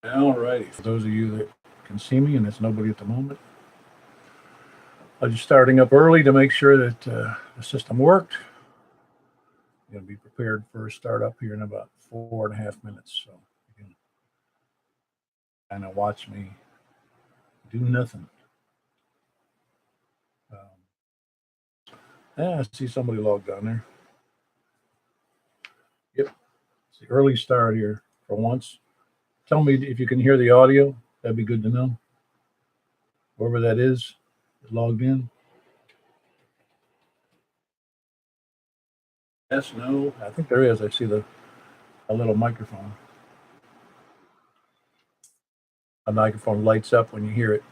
All righty. For those of you that can see me, and it's nobody at the moment, I'm just starting up early to make sure that the system worked. I'm going to be prepared for a start up here in about 4.5 minutes. So you can kind of watch me do nothing. Yeah, I see somebody logged on there. Yep. It's the early start here for once. Tell me if you can hear the audio. That'd be good to know. Whoever that is logged in. Yes, no. I think there is. I see a little microphone. A microphone lights up when you hear it,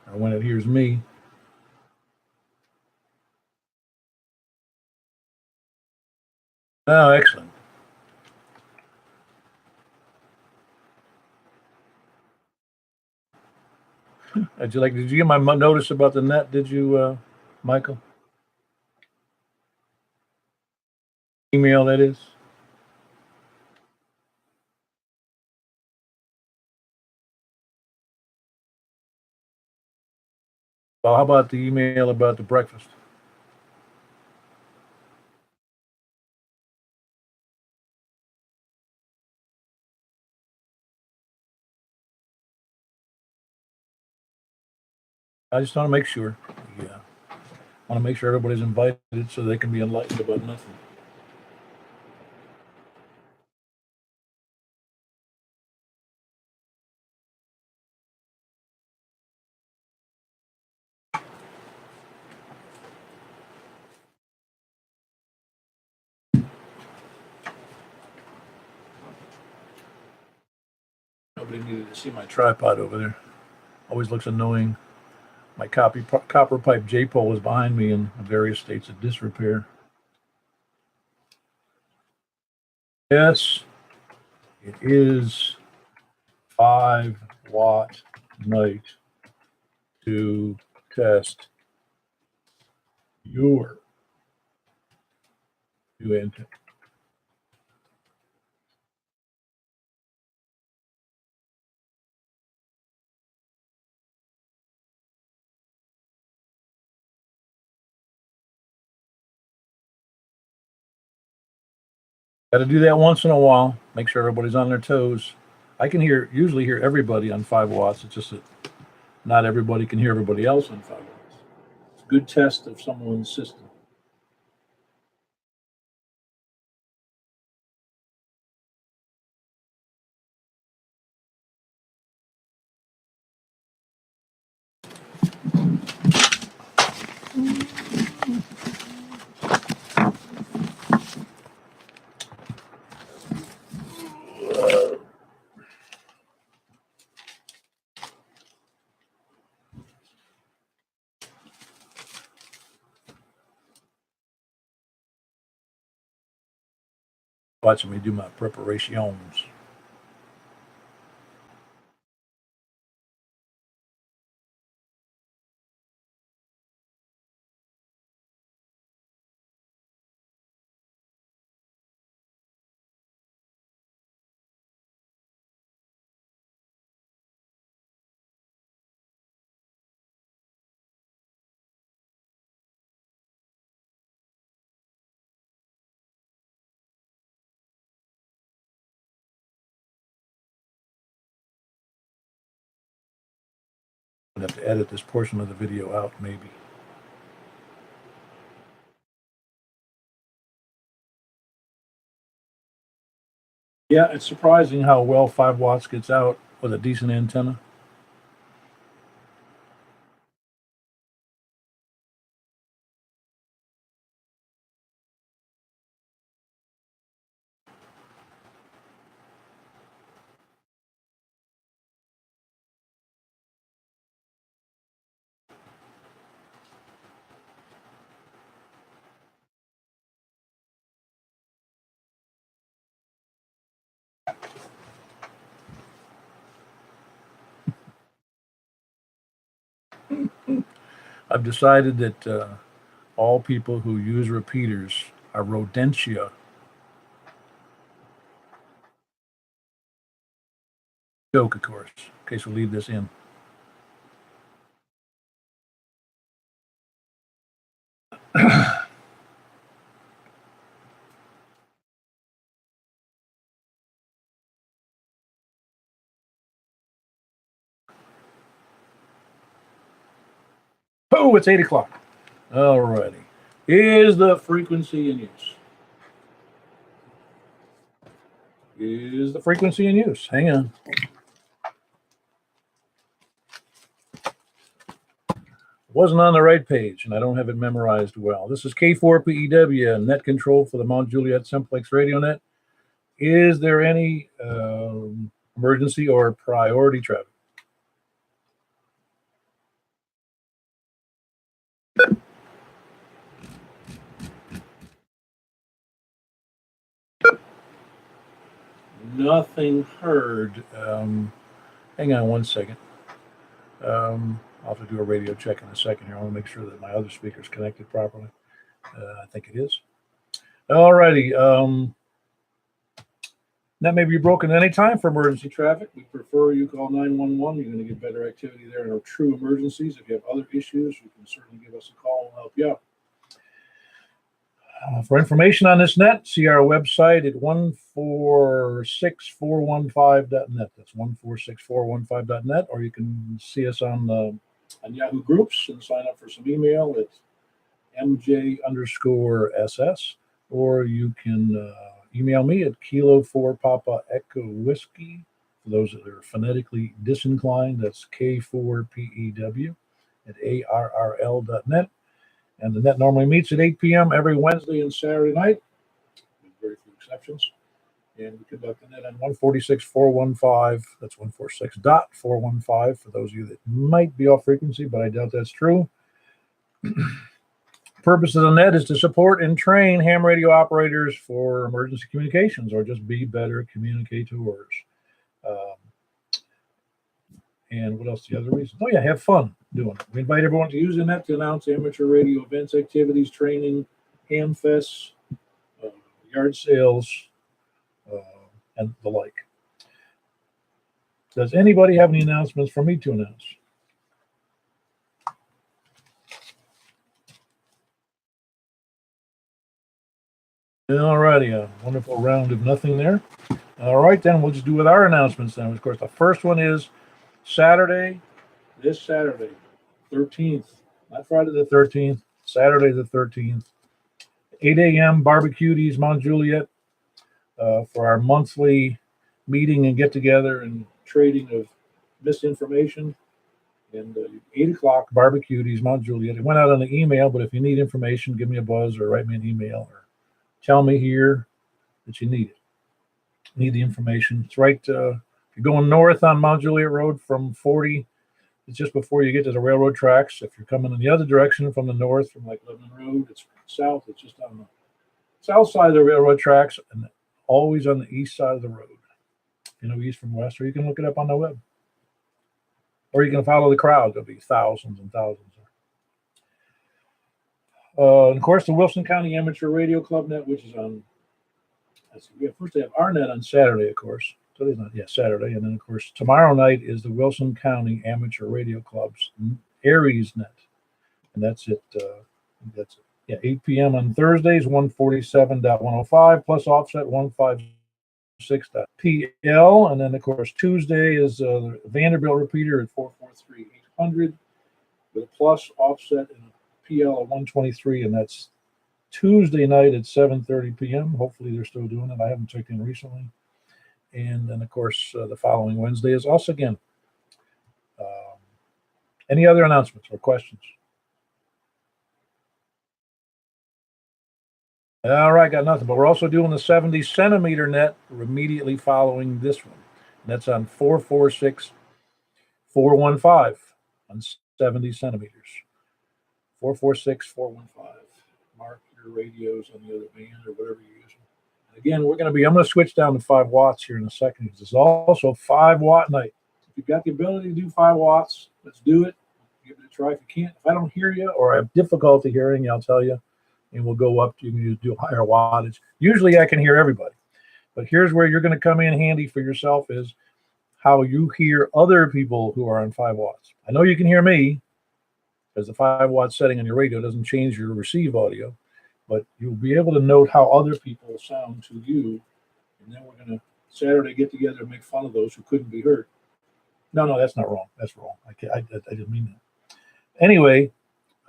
or when it hears me. Oh, excellent. Did you get my notice about the net? Did you, Michael? Email that is. Well, how about the email about the breakfast? I just want to make sure. Yeah, I want to make sure everybody's invited so they can be enlightened about nothing. Nobody needed to see my tripod over there. Always looks annoying. My copper pipe J pole is behind me in various states of disrepair. Yes, it is 5 watt night to test your antenna. Got to do that once in a while. Make sure everybody's on their toes. I can usually hear everybody on 5 watts. It's just that not everybody can hear everybody else on 5 watts. It's a good test of someone's system. Watching me do my preparations. I'm gonna have to edit this portion of the video out, maybe. Yeah, it's surprising how well 5 watts gets out with a decent antenna. I've decided that all people who use repeaters are rodentia. Joke, of course, in case we leave this in. Oh, it's 8 o'clock. All righty. Is the frequency in use? Is the frequency in use? Hang on. Wasn't on the right page, and I don't have it memorized well. This is K4PEW, net control for the Mount Juliet Simplex Radio Net. Is there any emergency or priority traffic? Nothing heard. Hang on one second. I'll have to do a radio check in a second here. I want to make sure that my other speaker is connected properly. I think it is. All righty. That may be broken at any time for emergency traffic. We prefer you call 911. You're going to get better activity there in our true emergencies. If you have other issues, you can certainly give us a call and we'll help you out. For information on this net, see our website at 146415.net. That's 146415.net, or you can see us on Yahoo Groups and sign up for some email at MJ_SS, or you can email me at Kilo 4 Papa Echo Whiskey. For those that are phonetically disinclined, that's K4PEW at ARRL.net. And the net normally meets at 8 p.m. every Wednesday and Saturday night, with very few exceptions. And we conduct the net on 146.415. That's 146.415 for those of you that might be off frequency, but I doubt that's true. Purpose of the net is to support and train ham radio operators for emergency communications, or just be better communicators. And what else? The other reason? Oh, yeah, have fun doing it. We invite everyone to use the net to announce amateur radio events, activities, training, ham fests, yard sales, and the like. Does anybody have any announcements for me to announce? All righty, a wonderful round of nothing there. All right, then we'll just do with our announcements then. Of course, the first one is Saturday, this Saturday, 13th, not Friday the 13th, Saturday the 13th, 8 a.m. Barbecues, Mount Juliet, for our monthly meeting and get together and trading of misinformation. And 8 o'clock Barbecues, Mount Juliet. It went out on the email, but if you need information, give me a buzz or write me an email or tell me here that you need it. Need the information. It's right. If you're going north on Mount Juliet Road from 40, it's just before you get to the railroad tracks. If you're coming in the other direction from the north, from like Lebanon Road, it's south. It's just on the south side of the railroad tracks and always on the east side of the road. You know, east from west, or you can look it up on the web. Or you can follow the crowd. There'll be thousands and thousands. And of course, the Wilson County Amateur Radio Club net, which is on, first they have our net on Saturday, of course. Today's not, Saturday. And then, of course, tomorrow night is the Wilson County Amateur Radio Club's Aries net. And that's it. 8 p.m. on Thursdays, 147.105, plus offset 156.PL. And then, of course, Tuesday is the Vanderbilt repeater at 443.800 with a plus offset and a PL of 123, and that's Tuesday night at 7:30 p.m. Hopefully they're still doing it. I haven't checked in recently. And then, of course, the following Wednesday is us again. Any other announcements or questions? All right, got nothing. But we're also doing the 70 centimeter net immediately following this one. And that's on 446.415 on 70 centimeters. 446.415. Mark your radios on the other band or whatever you're using. And again, I'm going to switch down to 5 watts here in a second because it's also 5 watt night. If you've got the ability to do 5 watts, let's do it. Give it a try. If you can't, if I don't hear you or I have difficulty hearing you, I'll tell you, and we'll go up. You can do higher wattage. Usually I can hear everybody. But here's where you're going to come in handy for yourself is how you hear other people who are on 5 watts. I know you can hear me because the 5 watt setting on your radio doesn't change your receive audio, but you'll be able to note how other people sound to you. And then we're going to Saturday get together and make fun of those who couldn't be heard. No, that's not wrong. That's wrong. I didn't mean that. Anyway,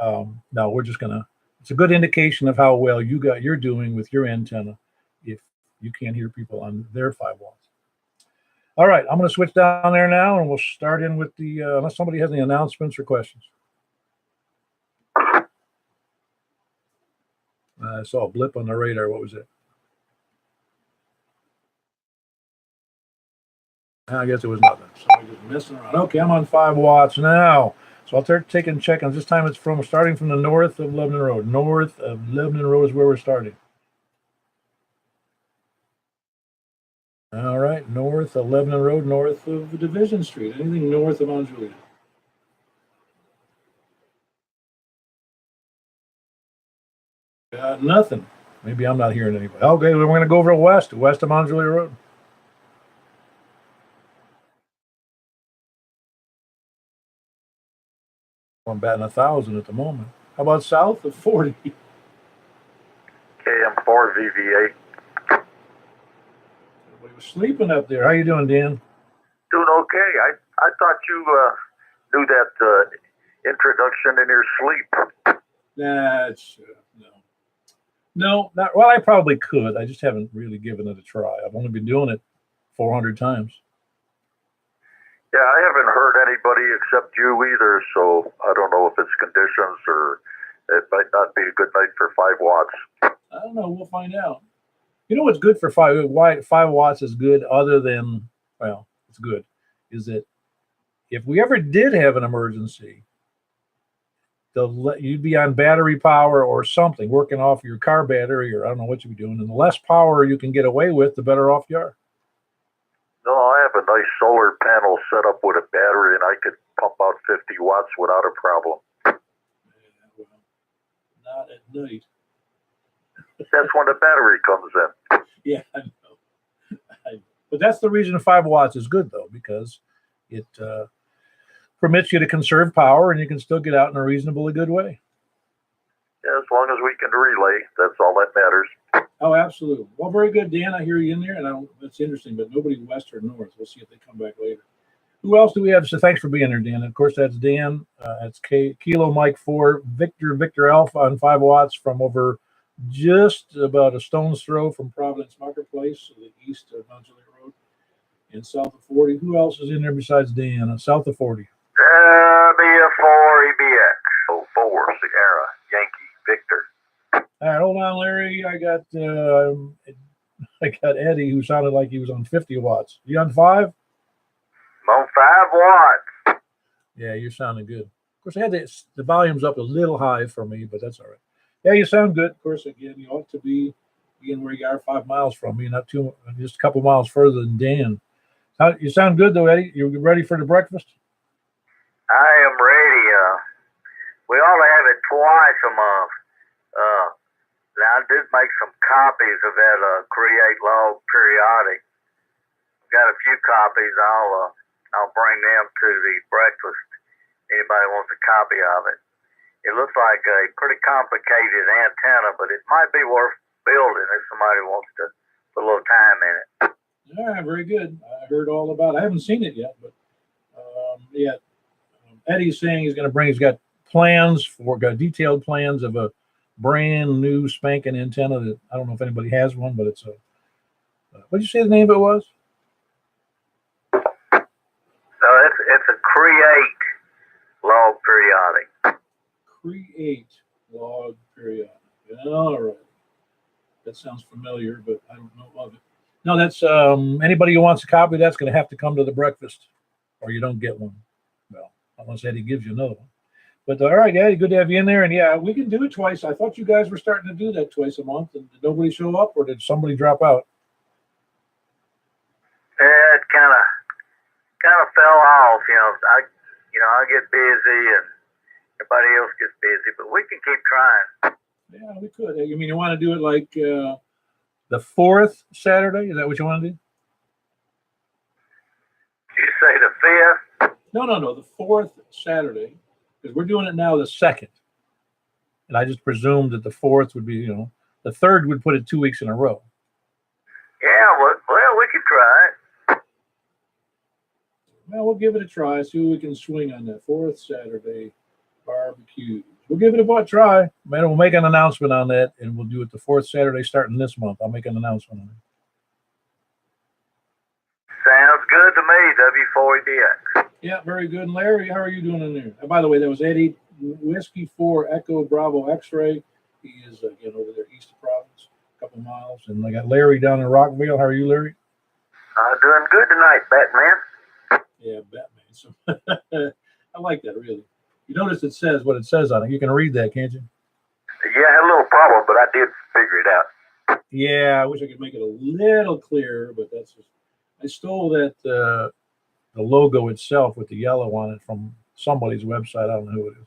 no, we're just going to, it's a good indication of how well you're doing with your antenna if you can't hear people on their 5 watts. All right, I'm going to switch down there now, and we'll start in with the, unless somebody has any announcements or questions. I saw a blip on the radar. What was it? I guess it was nothing. Somebody just messing around. Okay, I'm on 5 watts now. So I'll start taking a check on this time. It's starting from the north of Lebanon Road. North of Lebanon Road is where we're starting. All right, north of Lebanon Road, north of Division Street. Anything north of Mount Juliet? Nothing. Maybe I'm not hearing anybody. Okay, we're going to go over to west of Mount Juliet Road. I'm batting 1,000 at the moment. How about south of 40? KM4 VVA. Everybody was sleeping up there. How you doing, Dan? Doing okay. I thought you knew that introduction in your sleep. That's no, not well. I probably could. I just haven't really given it a try. I've only been doing it 400 times. Yeah, I haven't heard anybody except you either, so I don't know if it's conditions or it might not be a good night for 5 watts. I don't know. We'll find out. You know what's good for 5? Why 5 watts is good, other than, well, it's good, is that if we ever did have an emergency, you'd be on battery power or something, working off your car battery, or I don't know what you'd be doing. And the less power you can get away with, the better off you are. No, I have a nice solar panel set up with a battery, and I could pump out 50 watts without a problem. Yeah, well, not at night. That's when the battery comes in. Yeah, I know. But that's the reason 5 watts is good, though, because it permits you to conserve power, and you can still get out in a reasonably good way. Yeah, as long as we can relay, that's all that matters. Oh, absolutely. Well, very good, Dan. I hear you in there, and that's interesting, but nobody west or north. We'll see if they come back later. Who else do we have? So thanks for being there, Dan. Of course, that's Dan. That's Kilo Mike 4, Victor Alpha on 5 watts from over just about a stone's throw from Providence Marketplace, to the east of Mount Juliet Road, and south of 40. Who else is in there besides Dan? South of 40. BF4 EBX. 04 Sierra Yankee Victor. All right, hold on, Larry. I got Eddie, who sounded like he was on 50 watts. You on 5? I'm on 5 watts. Yeah, you're sounding good. Of course, I had the volume's up a little high for me, but that's all right. Yeah, you sound good. Of course, again, you ought to be where you are 5 miles from me, not too, just a couple miles further than Dan. You sound good, though, Eddie. You ready for the breakfast? I am ready. We ought to have it twice a month. I did make some copies of that Create Log periodic. Got a few copies. I'll bring them to the breakfast. Anybody wants a copy of it? It looks like a pretty complicated antenna, but it might be worth building if somebody wants to put a little time in it. All right, very good. I heard all about it. I haven't seen it yet, but yeah. Eddie's saying he's got detailed plans of a brand new spanking antenna that I don't know if anybody has one, but it's a, what did you say the name of it was? It's a Create Log periodic. Create Log periodic. All right. That sounds familiar, but I don't know of it. No, that's anybody who wants a copy, that's going to have to come to the breakfast, or you don't get one. Well, unless Eddie gives you another one. But all right, Eddie, good to have you in there. And yeah, we can do it twice. I thought you guys were starting to do that twice a month. And did nobody show up, or did somebody drop out? Yeah, it kind of fell off. I get busy and everybody else gets busy, but we can keep trying. Yeah, we could. You mean you want to do it like the 4th Saturday? Is that what you want to do? No. The fourth Saturday, because we're doing it now the second. And I just presumed that the fourth would be, the third would put it 2 weeks in a row. Yeah, well, we could try it. Well, we'll give it a try. See what we can swing on that fourth Saturday barbecue. We'll give it a try. Man, we'll make an announcement on that, and we'll do it the fourth Saturday starting this month. I'll make an announcement on it. Sounds good to me, W4EDX. Yeah, very good. And Larry, how are you doing in there? And by the way, that was Eddie, Whiskey 4 Echo Bravo X-Ray. He is, again, over there east of Providence, a couple miles. And I got Larry down in Rockville. How are you, Larry? Doing good tonight, Batman. Yeah, Batman. So I like that, really. You notice it says what it says on it. You can read that, can't you? Yeah, I had a little problem, but I did figure it out. Yeah, I wish I could make it a little clearer, but that's just, I stole that the logo itself with the yellow on it from somebody's website. I don't know who it is,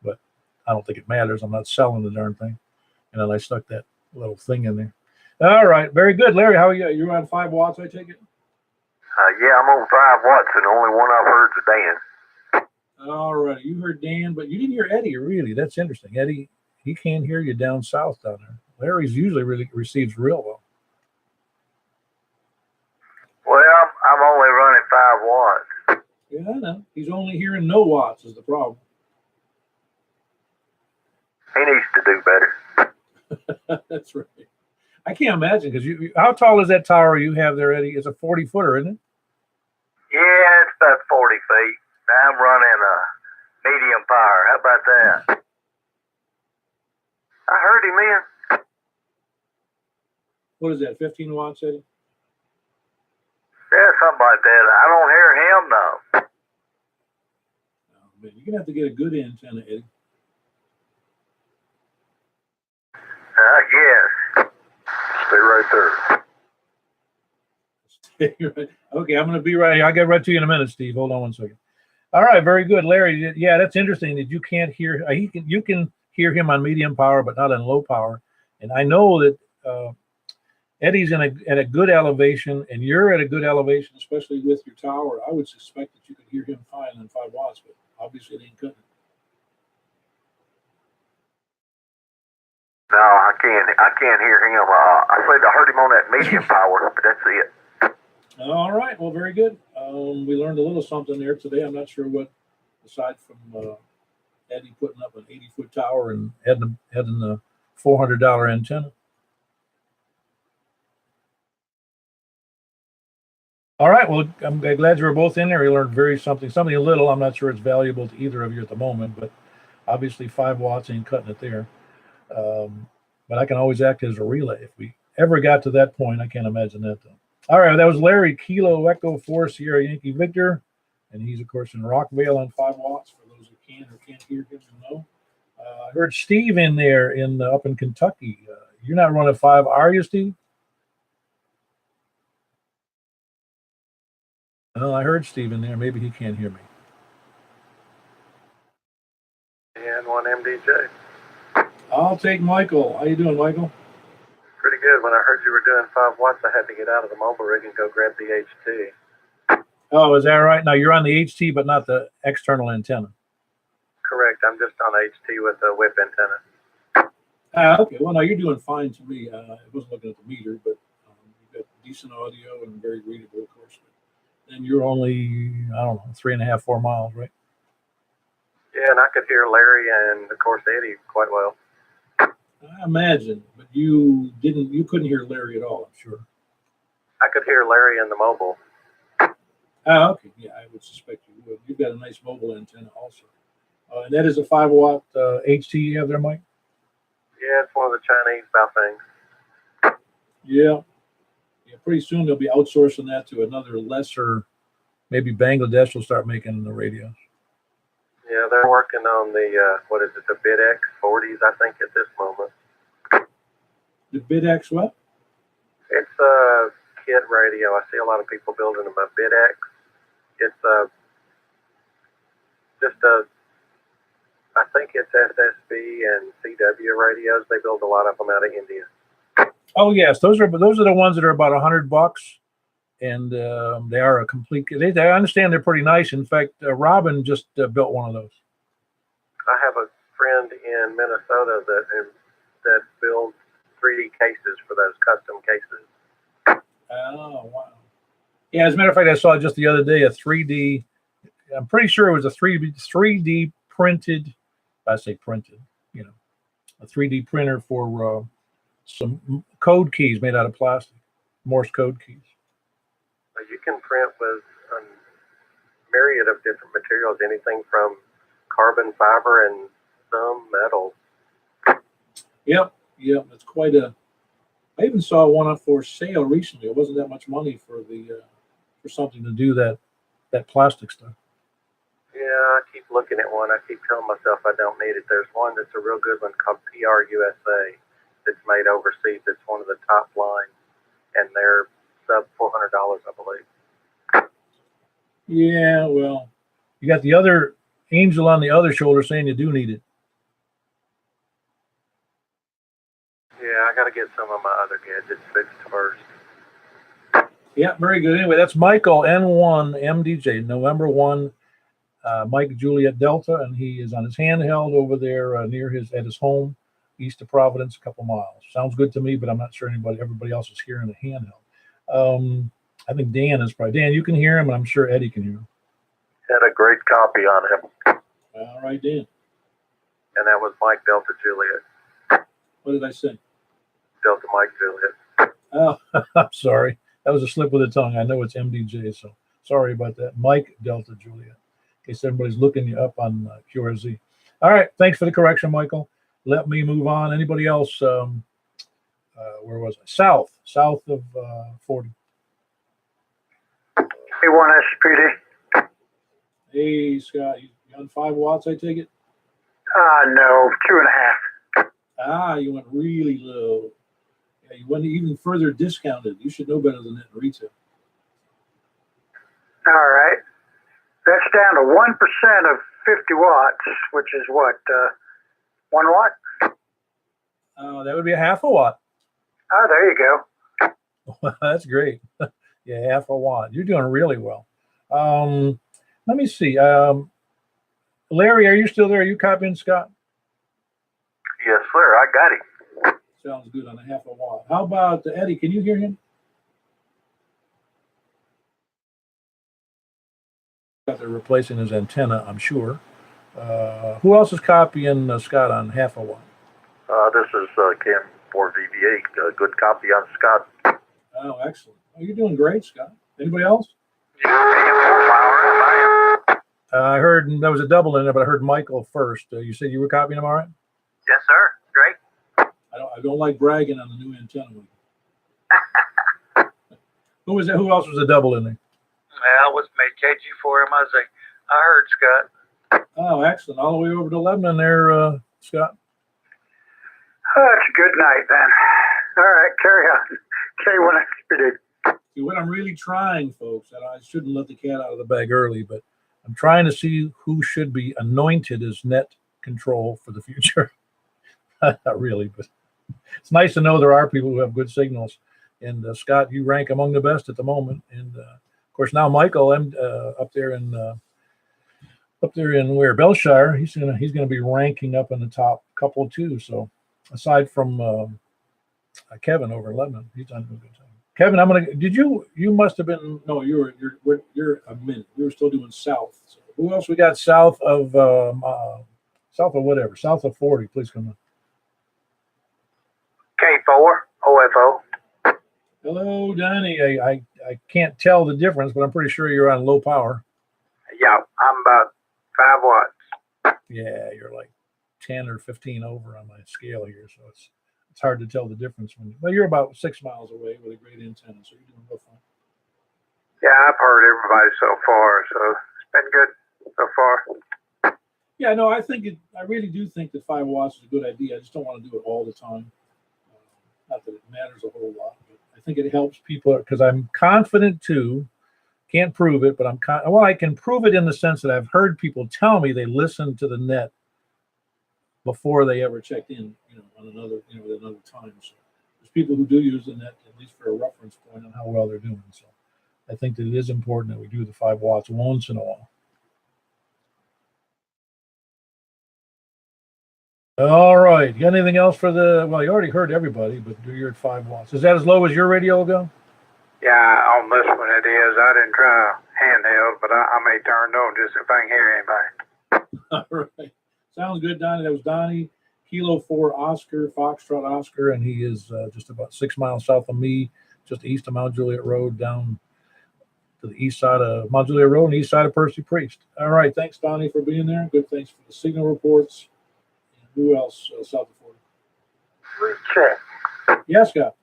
but I don't think it matters. I'm not selling the darn thing. And then I stuck that little thing in there. All right, very good, Larry. How are you? You're on 5 watts, I take it. Yeah, I'm on 5 watts, and the only one I've heard is Dan. All right, you heard Dan, but you didn't hear Eddie. Really, that's interesting. Eddie, he can't hear you down south down there. Larry's usually really receives real well. Well, I'm only running 5 watts. Yeah, I know. He's only hearing no watts is the problem. He needs to do better. That's right. I can't imagine because how tall is that tower you have there, Eddie? It's a 40-footer, isn't it? Yeah, it's about 40 feet. I'm running a medium power. How about that? I heard him in. What is that, 15 watts, Eddie? Yeah, something like that. I don't hear him, though. Oh, man, you're going to have to get a good antenna, Eddie. Yes. Stay right there. Stay right. Okay, I'm going to be right here. I'll get right to you in a minute, Steve. Hold on one second. All right, very good. Larry, yeah, that's interesting that you can't hear. You can hear him on medium power, but not on low power. And I know that Eddie's at a good elevation, and you're at a good elevation, especially with your tower. I would suspect that you could hear him fine on 5 watts, but obviously it ain't cutting it. No, I can't hear him. I said I heard him on that medium power, but that's it. All right, well, very good. We learned a little something there today. I'm not sure what, aside from Eddie putting up an 80-foot tower and heading the $400 antenna. All right, well, I'm glad you were both in there. You learned something a little. I'm not sure it's valuable to either of you at the moment, but obviously 5 watts ain't cutting it there. But I can always act as a relay if we ever got to that point. I can't imagine that, though. All right, that was Larry, Kilo Echo 4 Sierra Yankee Victor, and he's, of course, in Rockville on 5 watts for those who can or can't hear him or know. I heard Steve in there up in Kentucky. You're not running 5, are you, Steve? Well, I heard Steve in there. Maybe he can't hear me. And one MDJ. I'll take Michael. How you doing, Michael? Pretty good. When I heard you were doing 5 watts, I had to get out of the mobile rig and go grab the HT. Oh, is that right? Now you're on the HT, but not the external antenna. Correct. I'm just on HT with a whip antenna. Okay. Well, no, you're doing fine to me. I wasn't looking at the meter, but you've got decent audio and very readable, of course. And you're only, I don't know, 3.5, 4 miles, right? Yeah, and I could hear Larry and, of course, Eddie quite well. I imagine, but you couldn't hear Larry at all, I'm sure. I could hear Larry in the mobile. Okay. Yeah, I would suspect you would. You've got a nice mobile antenna also. And that is a 5 watt HT you have there, Mike? Yeah, it's one of the Chinese Baofengs. Yeah. Yeah, pretty soon they'll be outsourcing that to another lesser, maybe Bangladesh will start making the radios. Yeah, they're working on the, the BitX 40s, I think, at this moment. The BitX what? It's a kit radio. I see a lot of people building them a BitX. It's I think it's SSB and CW radios. They build a lot of them out of India. Oh yes, those are the ones that are about $100, and they are a complete. I understand they're pretty nice. In fact, Robin just built one of those. I have a friend in Minnesota that builds 3D cases for those custom cases. Oh, wow. Yeah, as a matter of fact, I saw just the other day a 3D. I'm pretty sure it was a 3D printed. I say printed, a 3D printer for some code keys made out of plastic, Morse code keys. You can print with a myriad of different materials, anything from carbon fiber and some metal. Yep, it's quite a. I even saw one up for sale recently. It wasn't that much money for for something to do that plastic stuff. Yeah, I keep looking at one. I keep telling myself I don't need it. There's one that's a real good one called PRUSA that's made overseas. It's one of the top lines, and they're sub $400, I believe. Yeah, well, you got the other angel on the other shoulder saying you do need it. Yeah, I got to get some of my other gadgets fixed first. Yeah, very good. Anyway, that's Michael N1 MDJ, November 1, Mike Juliet Delta, and he is on his handheld over there at his home, east of Providence, a couple miles. Sounds good to me, but I'm not sure everybody else is hearing the handheld. I think Dan is probably. Dan, you can hear him, and I'm sure Eddie can hear him. Had a great copy on him. All right, Dan. And that was Mike Delta Juliet. What did I say? Delta Mike Juliet. Oh, I'm sorry. That was a slip of the tongue. I know it's MDJ, so sorry about that. Mike Delta Juliet. In case everybody's looking you up on QRZ. All right. Thanks for the correction, Michael. Let me move on. Anybody else? Where was I? South of 40. A1 SPD. Hey, Scott, you on 5 watts, I take it? No, 2.5. Ah, you went really low. Yeah, you went even further discounted. You should know better than that in retail. All right. That's down to 1% of 50 watts, which is what, 1 watt? That would be a half a watt. Oh, there you go. That's great. Yeah, half a watt. You're doing really well. Let me see. Larry, are you still there? Are you copying Scott? Yes, sir. I got him. Sounds good on a half a watt. How about Eddie? Can you hear him? They're replacing his antenna, I'm sure. Who else is copying Scott on half a watt? This is Ken for VBA. Good copy on Scott. Oh, excellent. Oh, you're doing great, Scott. Anybody else? I heard there was a double in there, but I heard Michael first. You said you were copying him, all right? Yes, sir. Great. I don't like bragging on the new antenna. Who was that? Who else was a double in there? Well, was made KG for him. I heard Scott. Oh, excellent. All the way over to Lebanon there, Scott. Oh, it's a good night then. All right, carry on. K1 SPD. See, what I'm really trying, folks, and I shouldn't let the cat out of the bag early, but I'm trying to see who should be anointed as net control for the future. Not really, but it's nice to know there are people who have good signals. And Scott, you rank among the best at the moment. And of course, now Michael, up there in where Belshire, he's gonna be ranking up in the top couple too. So aside from Kevin over in Lebanon, he's done a good time. Kevin, you must have been, no, you're a minute. We were still doing south. So who else we got south of whatever, south of 40, please come on. K4 OFO. Hello, Donnie. I can't tell the difference, but I'm pretty sure you're on low power. Yeah, I'm about 5 watts. Yeah, you're like 10 or 15 over on my scale here, so it's hard to tell the difference but you're about 6 miles away with a great antenna, so you're doing real fine. Yeah, I've heard everybody so far, so it's been good so far. Yeah, no, I really do think that 5 watts is a good idea. I just don't want to do it all the time. Not that it matters a whole lot, but I think it helps people because I'm confident too. Can't prove it, but I can prove it in the sense that I've heard people tell me they listen to the net before they ever checked in, on another time. So there's people who do use the net at least for a reference point on how well they're doing. So I think that it is important that we do the 5 watts once in a while. All right. You got anything else for the? Well, you already heard everybody, but you're at 5 watts. Is that as low as your radio will go? Yeah, on this one it is. I didn't try handheld, but I may turn it on just if I can hear anybody. All right. Sounds good, Donnie. That was Donnie, Kilo 4 Oscar, Foxtrot Oscar, and he is just about 6 miles south of me, just east of Mount Juliet Road, down to the east side of Mount Juliet Road and east side of Percy Priest. All right. Thanks, Donnie, for being there. Good. Thanks for the signal reports. And who else south of 40? Check. Yes, Scott.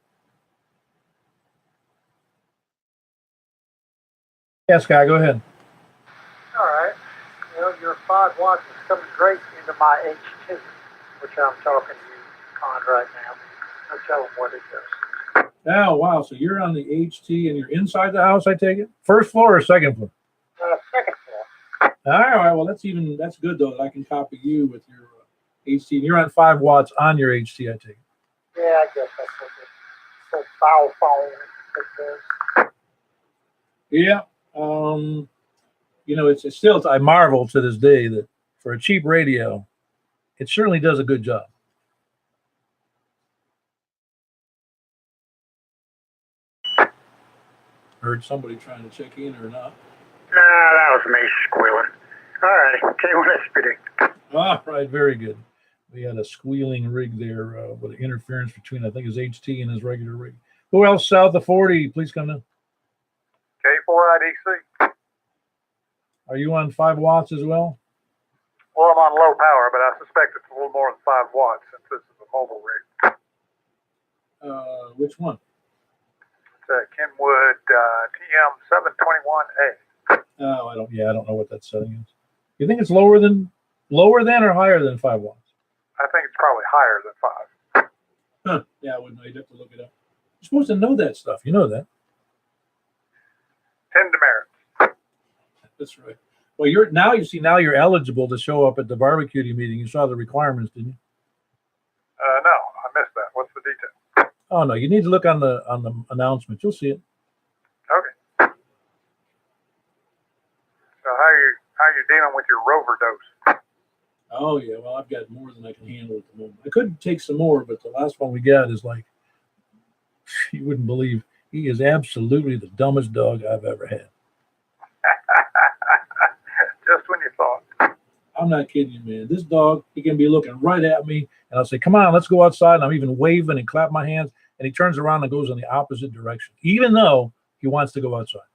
Yes, Scott, go ahead. All right. Well, your 5 watts is coming great into my H2, which I'm talking to you, Con, right now. I'll tell them what it does. Oh, wow. So you're on the HT and you're inside the house, I take it? First floor or second floor? Second floor. All right. Well, that's good, though, that I can copy you with your HT. And you're on 5 watts on your HT, I take it. Yeah, I guess that's what this foul phone does. Yeah. It's still, I marvel to this day that for a cheap radio, it certainly does a good job. Heard somebody trying to check in or not. Nah, that was me squealing. All right, tell you what it's predict. All right, very good. We had a squealing rig there with an interference between, I think, his HT and his regular rig. Who else south of 40? Please come in. K4IDC. Are you on 5 watts as well? Well, I'm on low power, but I suspect it's a little more than 5 watts since this is a mobile rig. Which one? It's Kenwood TM721A. Oh, I don't know what that setting is. You think it's lower than or higher than 5 watts? I think it's probably higher than 5. Huh. Yeah, I wouldn't know. You'd have to look it up. You're supposed to know that stuff. You know that. 10 demerits. That's right. Well, now you're eligible to show up at the barbecue meeting. You saw the requirements, didn't you? No, I missed that. What's the detail? Oh no, you need to look on the announcement. You'll see it. Okay. So how you dealing with your rover dose? Oh yeah, well I've got more than I can handle at the moment. I could take some more, but the last one we got is like, you wouldn't believe. He is absolutely the dumbest dog I've ever had. Just when you thought. I'm not kidding you, man. This dog, he can be looking right at me, and I'll say, "Come on, let's go outside." And I'm even waving and clap my hands, and he turns around and goes in the opposite direction, even though he wants to go outside.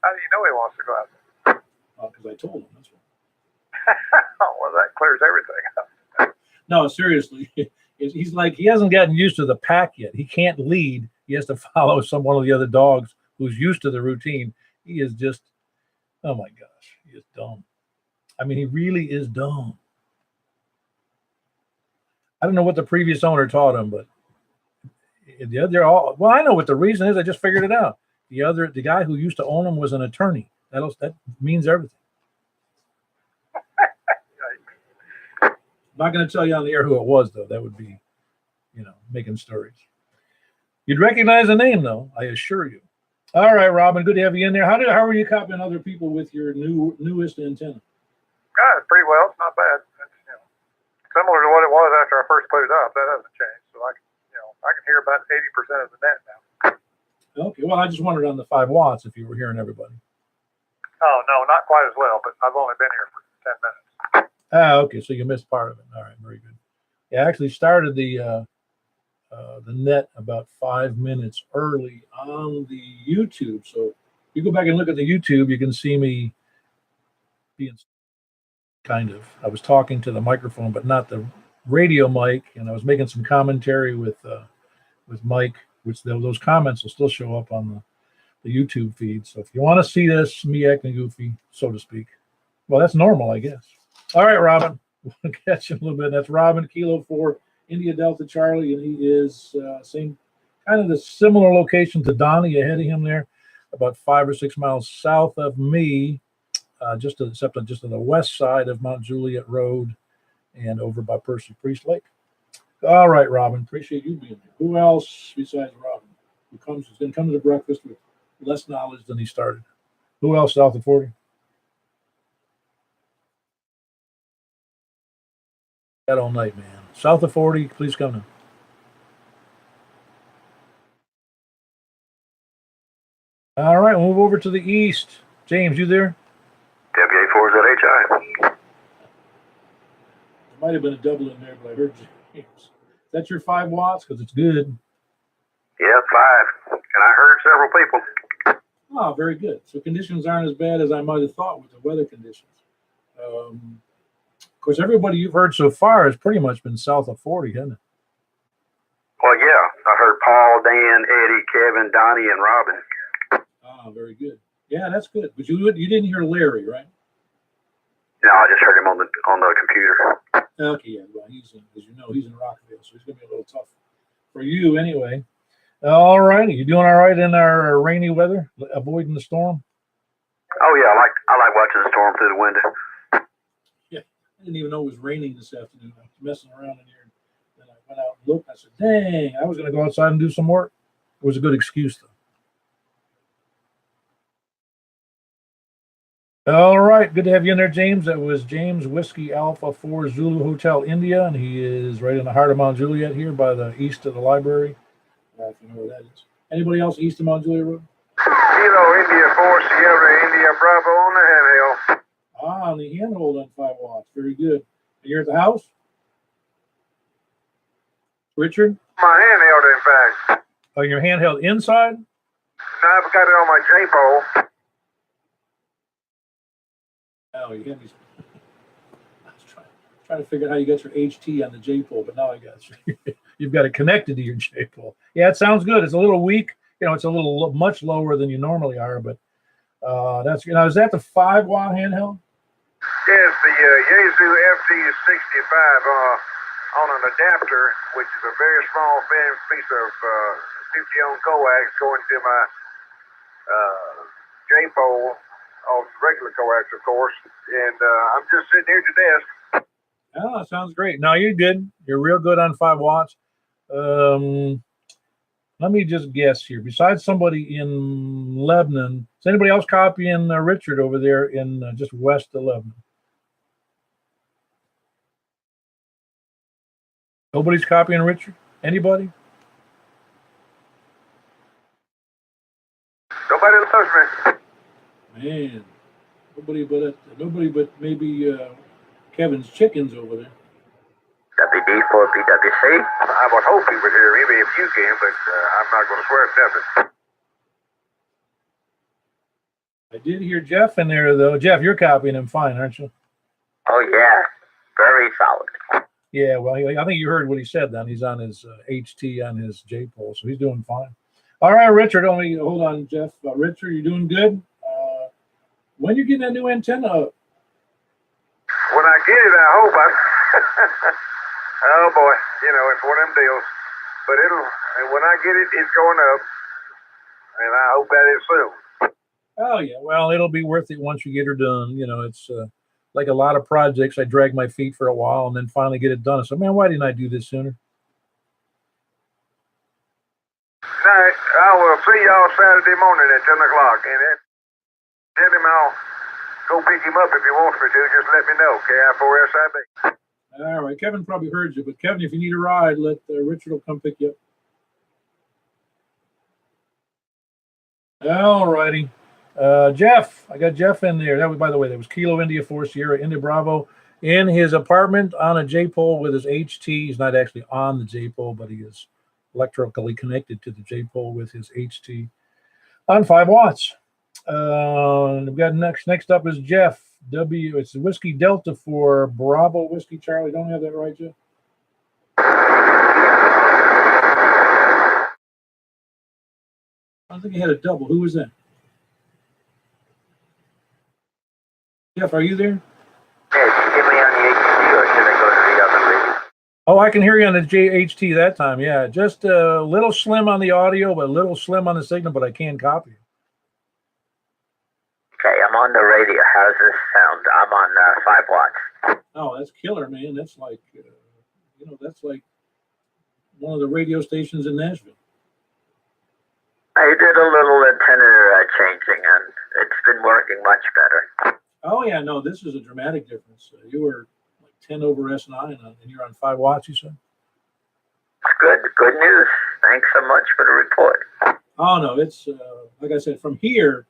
How do you know he wants to go outside? Because I told him. That's why. Well, that clears everything up. No, seriously. He's like, he hasn't gotten used to the pack yet. He can't lead. He has to follow one of the other dogs who's used to the routine. He is just, oh my gosh, he is dumb. I mean, he really is dumb. I don't know what the previous owner taught him, but they're all, well, I know what the reason is. I just figured it out. The guy who used to own him was an attorney. That means everything. I'm not going to tell you on the air who it was, though. That would be, making stories. You'd recognize the name, though, I assure you. All right, Robin, good to have you in there. How are you copying other people with your newest antenna? Pretty well. It's not bad. It's similar to what it was after I first put it up. That hasn't changed. So I can hear about 80% of the net now. Okay. Well, I just wondered on the 5 watts if you were hearing everybody. Oh no, not quite as well. But I've only been here for 10 minutes. Okay. So you missed part of it. All right. Very good. Yeah, I actually started the net about 5 minutes early on the YouTube. So you go back and look at the YouTube, you can see me being I was talking to the microphone, but not the radio mic, and I was making some commentary with Mike, which those comments will still show up on the YouTube feed. So if you want to see this, me acting goofy, so to speak, well, that's normal, I guess. All right, Robin, we'll catch you in a little bit. That's Robin, Kilo 4, India Delta Charlie, and he is same kind of the similar location to Donnie ahead of him there, about 5 or 6 miles south of me. Just to the west side of Mount Juliet Road and over by Percy Priest Lake. All right, Robin, appreciate you being here. Who else besides Robin is going to come to the breakfast with less knowledge than he started. Who else south of 40? That all night, man. South of 40, please come in. All right, we'll move over to the east. James, you there? WA4ZHI. There might have been a double in there, but I heard James. Is that your 5 watts? Because it's good. Yeah, 5. And I heard several people. Oh, very good. So conditions aren't as bad as I might have thought with the weather conditions. Of course, everybody you've heard so far has pretty much been south of 40, hasn't it? Well, yeah. I heard Paul, Dan, Eddie, Kevin, Donnie, and Robin. Ah, very good. Yeah, that's good. But you didn't hear Larry, right? No, I just heard him on the computer. Okay, yeah. Well, he's as you know, he's in Rockville, so he's going to be a little tough for you anyway. All righty. You doing all right in our rainy weather, avoiding the storm? Oh yeah, I like watching the storm through the window. Yeah, I didn't even know it was raining this afternoon. I was messing around in here. Then I went out and looked. I said, dang, I was going to go outside and do some work. It was a good excuse, though. All right, good to have you in there, James. That was James Whiskey Alpha 4 Zulu Hotel India, and he is right in the heart of Mount Juliet here by the east of the library. If you know where that is. Anybody else east of Mount Juliet Road? Kilo India 4 Sierra India Bravo on the handheld. Ah, the handhold on 5 watts. Very good. And you're at the house? Richard? My handheld, in fact. Oh, your handheld inside? No, I've got it on my J-pole. Oh, you got me. I was trying to figure out how you got your HT on the J-pole, but now I got you. You've got it connected to your J-pole. Yeah, it sounds good. It's a little weak. You know, it's a little much lower than you normally are, but that's, you know, is that the 5 watt handheld? Yes, the Yaesu FT65 on an adapter, which is a very small thin piece of 50-ohm coax going to my J-pole on regular coax, of course, and I'm just sitting here at the desk. Oh, that sounds great. No, you're good. You're real good on 5 watts. Let me just guess here. Besides somebody in Lebanon, is anybody else copying Richard over there in just west of Lebanon? Nobody's copying Richard? Anybody? Nobody loves me. Man, nobody but maybe Kevin's chickens over there. WD for BWC. I would hope he would hear me if you can, but I'm not going to swear at nothing. I did hear Jeff in there, though. Jeff, you're copying him fine, aren't you? Oh, yeah. Very solid. Yeah, well, I think you heard what he said then. He's on his HT on his J-pole, so he's doing fine. All right, Richard, hold on, Jeff. Richard, you doing good? When you getting that new antenna up? When I get it, I hope oh, boy. You know, it's one of them deals. But when I get it, it's going up. And I hope that is soon. Oh, yeah. Well, it'll be worth it once you get her done. You know, it's like a lot of projects. I drag my feet for a while and then finally get it done. So, man, why didn't I do this sooner? All right. I will see y'all Saturday morning at 10 o'clock. And then tell him I'll go pick him up if he wants me to. Just let me know. KI4SIB. All right. Kevin probably heard you. But, Kevin, if you need a ride, let Richard will come pick you up. All righty. Jeff, I got Jeff in there. That was, by the way, that was Kilo India 4 Sierra India Bravo in his apartment on a J-pole with his HT. He's not actually on the J-pole, but he is electrically connected to the J-pole with his HT on 5 watts. We've got next up is Jeff W. It's Whiskey Delta for Bravo Whiskey Charlie. Don't have that right, Jeff? I think he had a double. Who was that? Jeff, are you there? Hey, can you get me on the HT or should I go to the other radio? Oh, I can hear you on the JHT that time. Yeah, just a little slim on the audio, but a little slim on the signal, but I can copy. Okay, I'm on the radio. How's this sound? I'm on 5 watts. Oh, that's killer, man. That's like, that's like one of the radio stations in Nashville. I did a little antenna changing, and it's been working much better. Oh yeah, no, this is a dramatic difference. You were like 10 over S9, and you're on 5 watts. You said. Good news. Thanks so much for the report. Oh no, it's like I said, from here,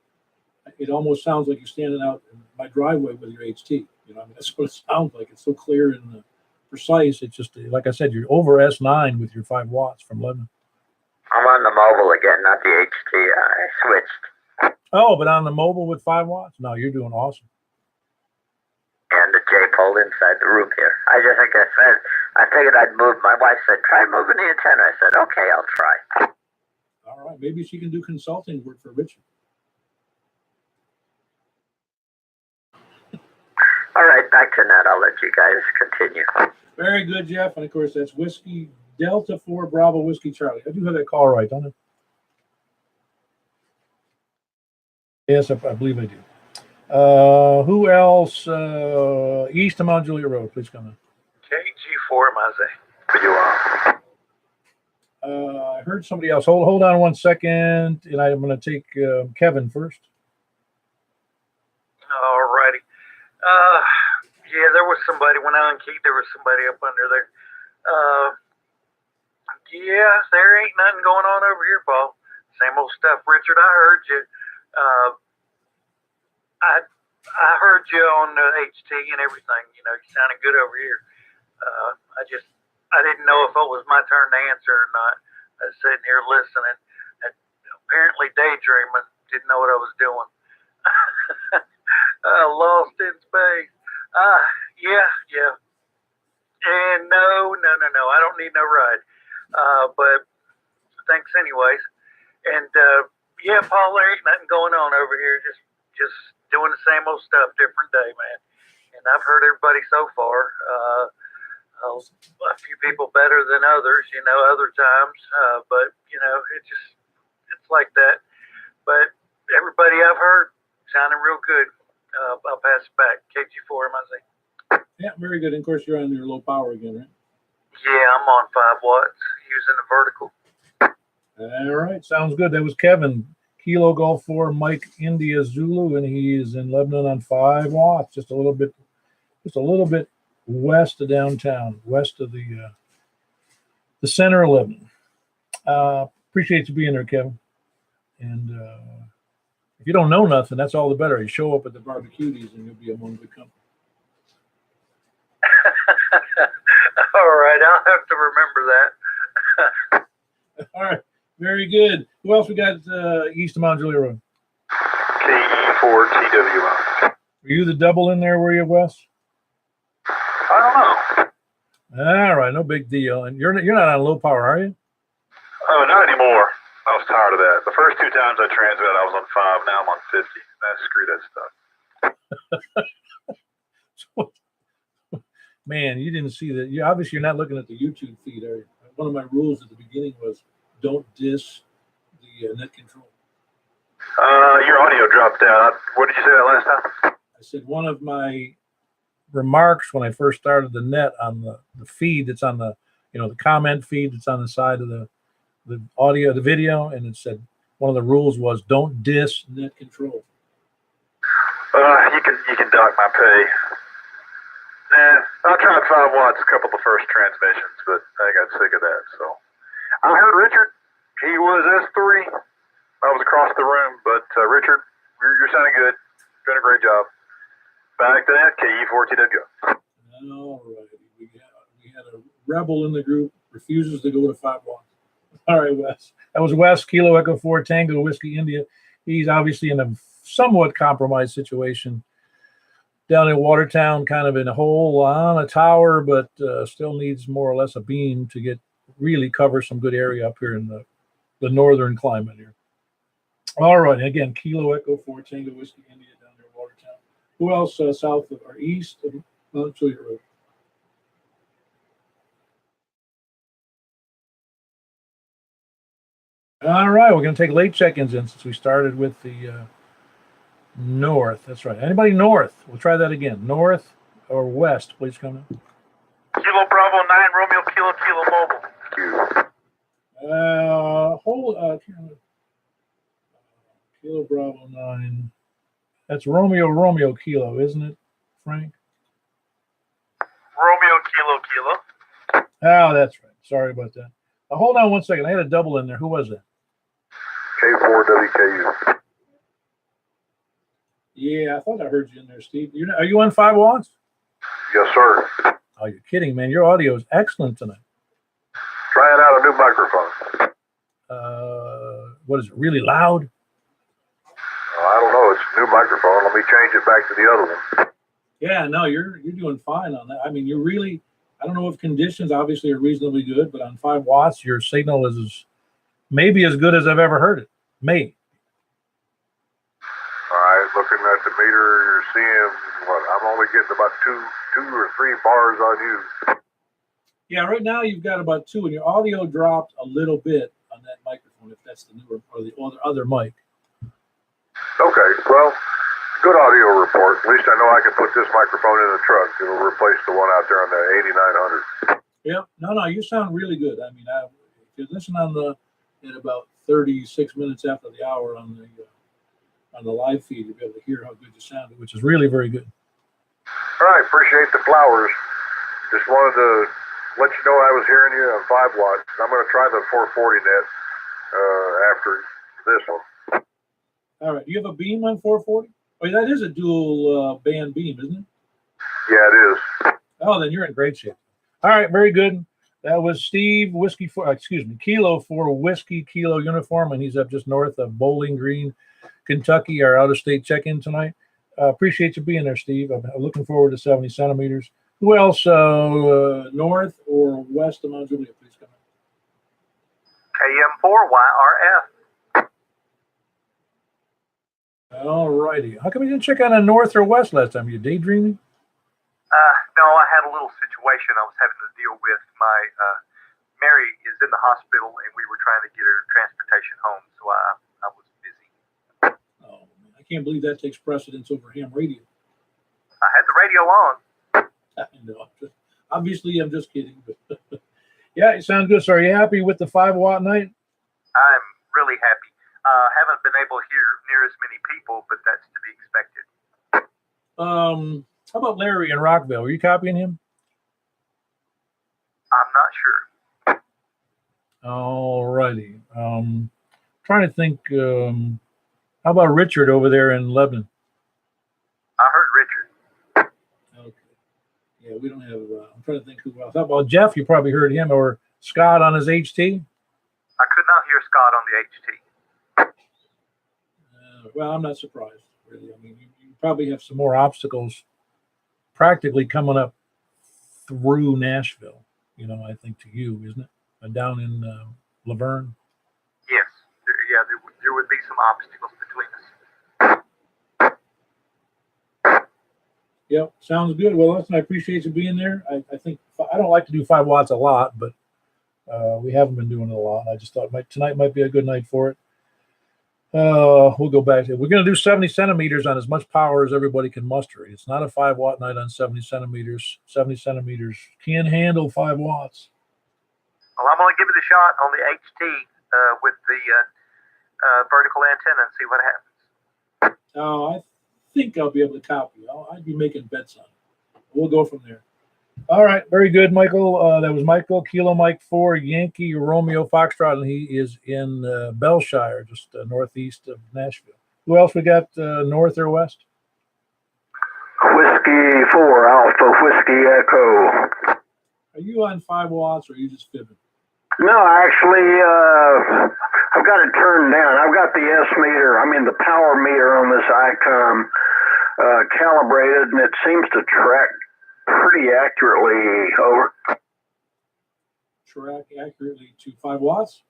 it almost sounds like you're standing out in my driveway with your HT. You know, I mean, that's what it sounds like. It's so clear and precise. It's just like I said, you're over S9 with your 5 watts from Lebanon. I'm on the mobile again, not the HT. I switched. Oh, but on the mobile with 5 watts? No, you're doing awesome. And the J-pole inside the room here. Like I said, I figured I'd move. My wife said, try moving the antenna. I said, okay, I'll try. All right, maybe she can do consulting work for Richard. All right, back to Net. I'll let you guys continue. Very good, Jeff. And of course, that's Whiskey Delta 4 Bravo Whiskey Charlie. I do have that call right, don't I? Yes, I believe I do. Who else? East of Mount Juliet Road, please come in. KG4 Maze. You are. I heard somebody else. Hold on 1 second, and I'm going to take Kevin first. All righty. Yeah, there was somebody, when I unkeyed, there was somebody up under there. Yeah, there ain't nothing going on over here, Paul. Same old stuff. Richard, I heard you. I heard you on the HT and everything. You know, you sounded good over here. I didn't know if it was my turn to answer or not. I was sitting here listening and apparently daydreaming. Didn't know what I was doing. Lost in space. Yeah. And no. I don't need no ride. But thanks anyways. And yeah, Paul, there ain't nothing going on over here. Just doing the same old stuff, different day, man. And I've heard everybody so far. A few people better than others, you know, other times. But you know, it's like that. But everybody I've heard sounding real good. I'll pass it back. KG4 MIZ. Yeah, very good. And of course, you're on your low power again, right? Yeah, I'm on 5 watts using the vertical. All right, sounds good. That was Kevin, Kilo Golf 4 Mike India Zulu, and he is in Lebanon on 5 watts, just a little bit west of downtown, west of the center of Lebanon. Appreciate you being there, Kevin. And if you don't know nothing, that's all the better. You show up at the barbecues and you'll be among the company. All right, I'll have to remember that. All right, very good. Who else we got east of Mount Juliet Road? KE4TWI. Were you the double in there, were you, Wes? I don't know. All right, no big deal. And you're not on low power, are you? Oh, not anymore. I was tired of that. The first 2 times I transmitted, I was on 5. Now I'm on 50. Screw that stuff. Man, you didn't see that. You obviously you're not looking at the YouTube feed, are you? One of my rules at the beginning was don't diss the net control. Your audio dropped out. What did you say that last time? I said one of my remarks when I first started the net on the feed that's on the the comment feed that's on the side of the audio, the video, and it said one of the rules was don't diss net control. You can dock my pay. I tried 5 watts a couple of the first transmissions, but I got sick of that. So I heard Richard. He was S3. I was across the room, but Richard, you're sounding good. Doing a great job. Back to that, KE4TW. All right. We had a rebel in the group, refuses to go to 5 watts. All right, Wes. That was Wes, Kilo Echo 4 Tango Whiskey India. He's obviously in a somewhat compromised situation down in Watertown, kind of in a hole on a tower, but still needs more or less a beam to really cover some good area up here in the northern climate here. All right, again, Kilo Echo 4 Tango Whiskey India down there in Watertown. Who else south of or east of Mount Juliet Road? All right, we're going to take late check-ins in since we started with the north. That's right. Anybody north? We'll try that again. North or west, please come in. Kilo Bravo 9 Romeo Kilo Mobile. Kilo Bravo 9. That's Romeo Kilo, isn't it, Frank? Romeo Kilo. Oh, that's right. Sorry about that. Hold on one second. I had a double in there. Who was that? K4WKU. Yeah, I thought I heard you in there, Steve. Are you on 5 watts? Yes, sir. Oh, you're kidding, man. Your audio is excellent tonight. Trying out a new microphone. What is it, really loud? I don't know. It's a new microphone. Let me change it back to the other one. Yeah, no, you're doing fine on that. I mean, you're really, I don't know if conditions obviously are reasonably good, but on 5 watts, your signal is maybe as good as I've ever heard it. Maybe. All right, looking at the meter, you're seeing what? I'm only getting about two or three bars on you. Yeah, right now you've got about 2, and your audio dropped a little bit on that microphone, if that's the newer or the other mic. Okay, well, good audio report. At least I know I can put this microphone in the truck. It'll replace the one out there on the 8900. Yeah, no, you sound really good. I mean, if you listen at about 36 minutes after the hour on the live feed, you'll be able to hear how good you sounded, which is really very good. All right, appreciate the flowers. Just wanted to let you know I was hearing you on 5 watts. I'm going to try the 440 net after this one. All right, do you have a beam on 440? Oh, that is a dual band beam, isn't it? Yeah, it is. Oh, then you're in great shape. All right, very good. That was Steve Kilo for Whiskey Kilo uniform, and he's up just north of Bowling Green, Kentucky, our out-of-state check-in tonight. Appreciate you being there, Steve. I'm looking forward to 70 centimeters. Who else, north or west of Mount Juliet, please come in. KM4YRF. All righty. How come you didn't check on a north or west last time? You daydreaming? No, I had a little situation I was having to deal with. My Mary is in the hospital, and we were trying to get her transportation home, so I was busy. Oh, man, I can't believe that takes precedence over ham radio. I had the radio on. No, obviously, I'm just kidding. But yeah, it sounds good. So are you happy with the 5 watt night? I'm really happy. Haven't been able to hear near as many people, but that's to be expected. How about Larry in Rockville? Are you copying him? I'm not sure. All righty. Trying to think. How about Richard over there in Lebanon? I heard Richard. Okay. Yeah, we don't have. I'm trying to think who else. How about Jeff? You probably heard him, or Scott on his HT. I could not hear Scott on the HT. Well, I'm not surprised, really. I mean, you probably have some more obstacles practically coming up through Nashville, I think to you, isn't it? Down in Laverne. Yes. There would be some obstacles between us. Yep, sounds good. Well, listen, I appreciate you being there. I think I don't like to do 5 watts a lot, but we haven't been doing it a lot. I just thought tonight might be a good night for it. We'll go back to it. We're going to do 70 centimeters on as much power as everybody can muster. It's not a 5 watt night on 70 centimeters. 70 centimeters can handle 5 watts. Well, I'm going to give it a shot on the HT with the vertical antenna and see what happens. I think I'll be able to copy. I'd be making bets on it. We'll go from there. All right, very good, Michael. That was Michael, Kilo Mike 4, Yankee Romeo Foxtrot, and he is in Bellshire, just northeast of Nashville. Who else we got, north or west? Whiskey 4, Alpha Whiskey Echo. Are you on 5 watts, or are you just fibbing? No, actually, I've got it turned down. I've got the the power meter on this ICOM calibrated, and it seems to track pretty accurately over. Track accurately to 5 watts?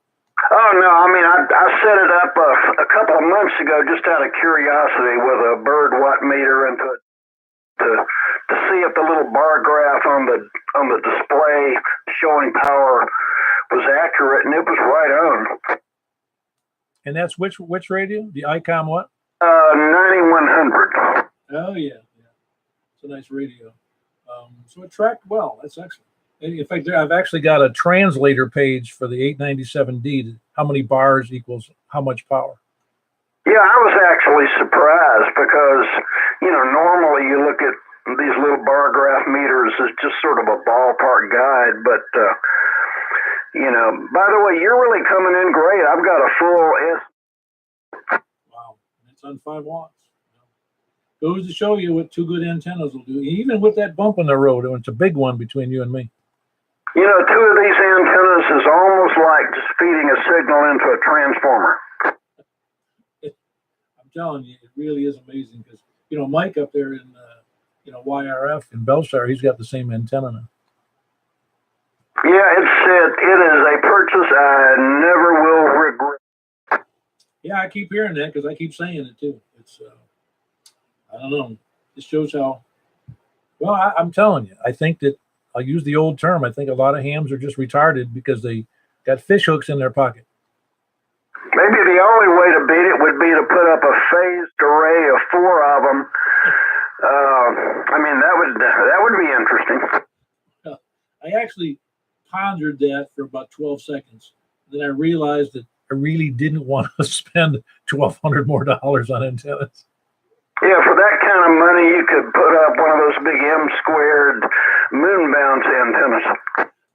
Oh, no, I set it up a couple of months ago just out of curiosity with a bird watt meter and to see if the little bar graph on the display showing power was accurate, and it was right on. And that's which radio? The ICOM what? 9100. Oh, yeah. It's a nice radio. So it tracked well. That's excellent. In fact, I've actually got a translator page for the 897D. How many bars equals how much power? Yeah, I was actually surprised because, normally you look at these little bar graph meters as just sort of a ballpark guide, but, by the way, you're really coming in great. I've got a full Wow, it's on 5 watts. Goes to show you what 2 good antennas will do, even with that bump in the road. It's a big one between you and me. 2 of these antennas is almost like just feeding a signal into a transformer. I'm telling you, it really is amazing because, Mike up there in, YRF in Bellshire, he's got the same antenna now. Yeah, it is a purchase I never will regret. Yeah, I keep hearing that because I keep saying it too. It's, I don't know. It shows how, well, I'm telling you, I think that, I'll use the old term, I think a lot of hams are just retarded because they got fish hooks in their pocket. Maybe the only way to beat it would be to put up a phased array of 4 of them. That would be interesting. I actually pondered that for about 12 seconds. Then I realized that I really didn't want to spend $1,200 more on antennas. Yeah, for that kind of money, you could put up one of those big M-squared moon bounce antennas.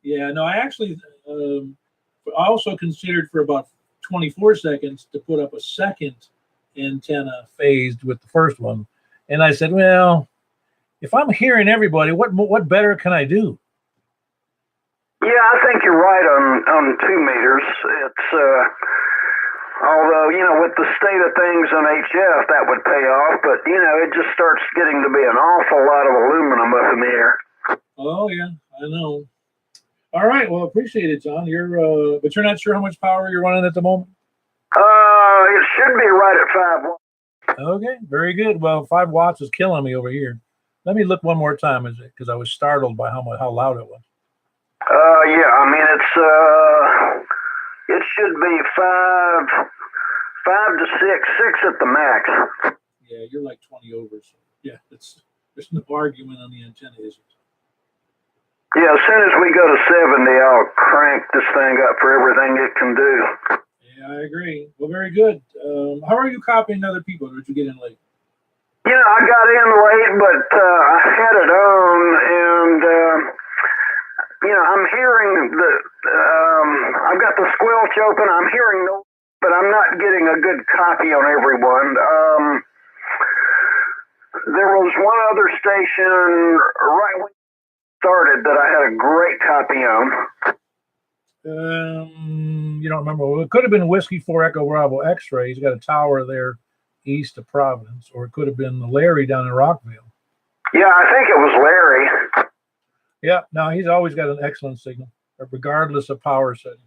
Yeah, no, I actually I also considered for about 24 seconds to put up a second antenna phased with the first one. And I said, well, if I'm hearing everybody, what better can I do? Yeah, I think you're right on 2 meters. It's although with the state of things on HF that would pay off, but it just starts getting to be an awful lot of aluminum up in the air. Oh yeah, I know. All right, well, appreciate it, John. But you're not sure how much power you're running at the moment. It should be right at 5 watts. Okay, very good. Well, 5 watts is killing me over here. Let me look one more time, because I was startled by how loud it was. Yeah, it should be 5 to 6 at the max. Yeah, you're like 20 over. So yeah, there's no argument on the antenna, is it? Yeah, as soon as we go to 70, I'll crank this thing up for everything it can do. Yeah, I agree. Well, very good. How are you copying other people? Or did you get in late? I got in late, but I had it on, and I'm hearing I've got the squelch open. I'm hearing no, but I'm not getting a good copy on everyone. There was one other station right when it started that I had a great copy on. You don't remember? Well, it could have been Whiskey 4 Echo Bravo X-ray. He's got a tower there east of Providence, or it could have been Larry down in Rockville. Yeah, I think it was Larry. Yeah, no, he's always got an excellent signal, regardless of power settings.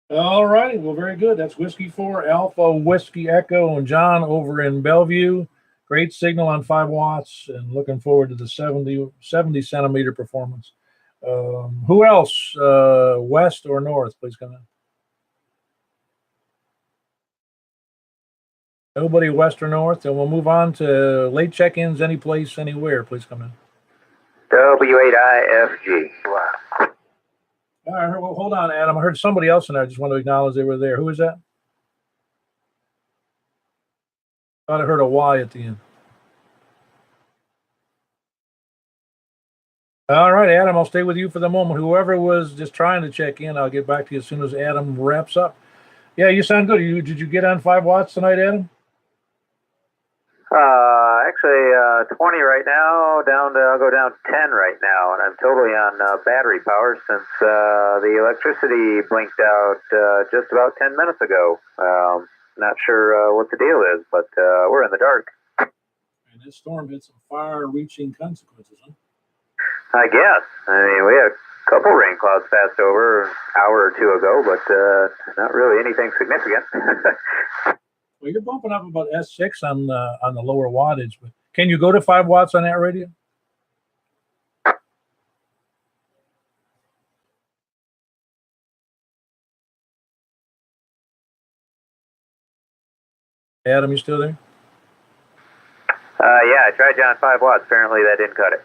All right, well, very good. That's Whiskey 4 Alpha Whiskey Echo and John over in Bellevue. Great signal on 5 watts, and looking forward to the 70 centimeter performance. Who else? West or north? Please come in. Nobody west or north, and we'll move on to late check-ins. Any place, anywhere. Please come in. W8IFG. Wow. All right, well, hold on, Adam. I heard somebody else in there. I just want to acknowledge they were there. Who is that? Thought I heard a Y at the end. All right, Adam, I'll stay with you for the moment. Whoever was just trying to check in, I'll get back to you as soon as Adam wraps up. Yeah, you sound good. Did you get on 5 watts tonight, Adam? Actually, 20 right now. I'll go down to 10 right now, and I'm totally on battery power since the electricity blinked out just about 10 minutes ago. Not sure what the deal is, but we're in the dark. And this storm had some far-reaching consequences, huh? I guess. I mean, we had a couple rain clouds passed over an hour or two ago, but not really anything significant. Well, you're bumping up about S6 on the lower wattage, but can you go to 5 watts on that radio? Adam, you still there? Yeah, I tried you on 5 watts. Apparently that didn't cut it.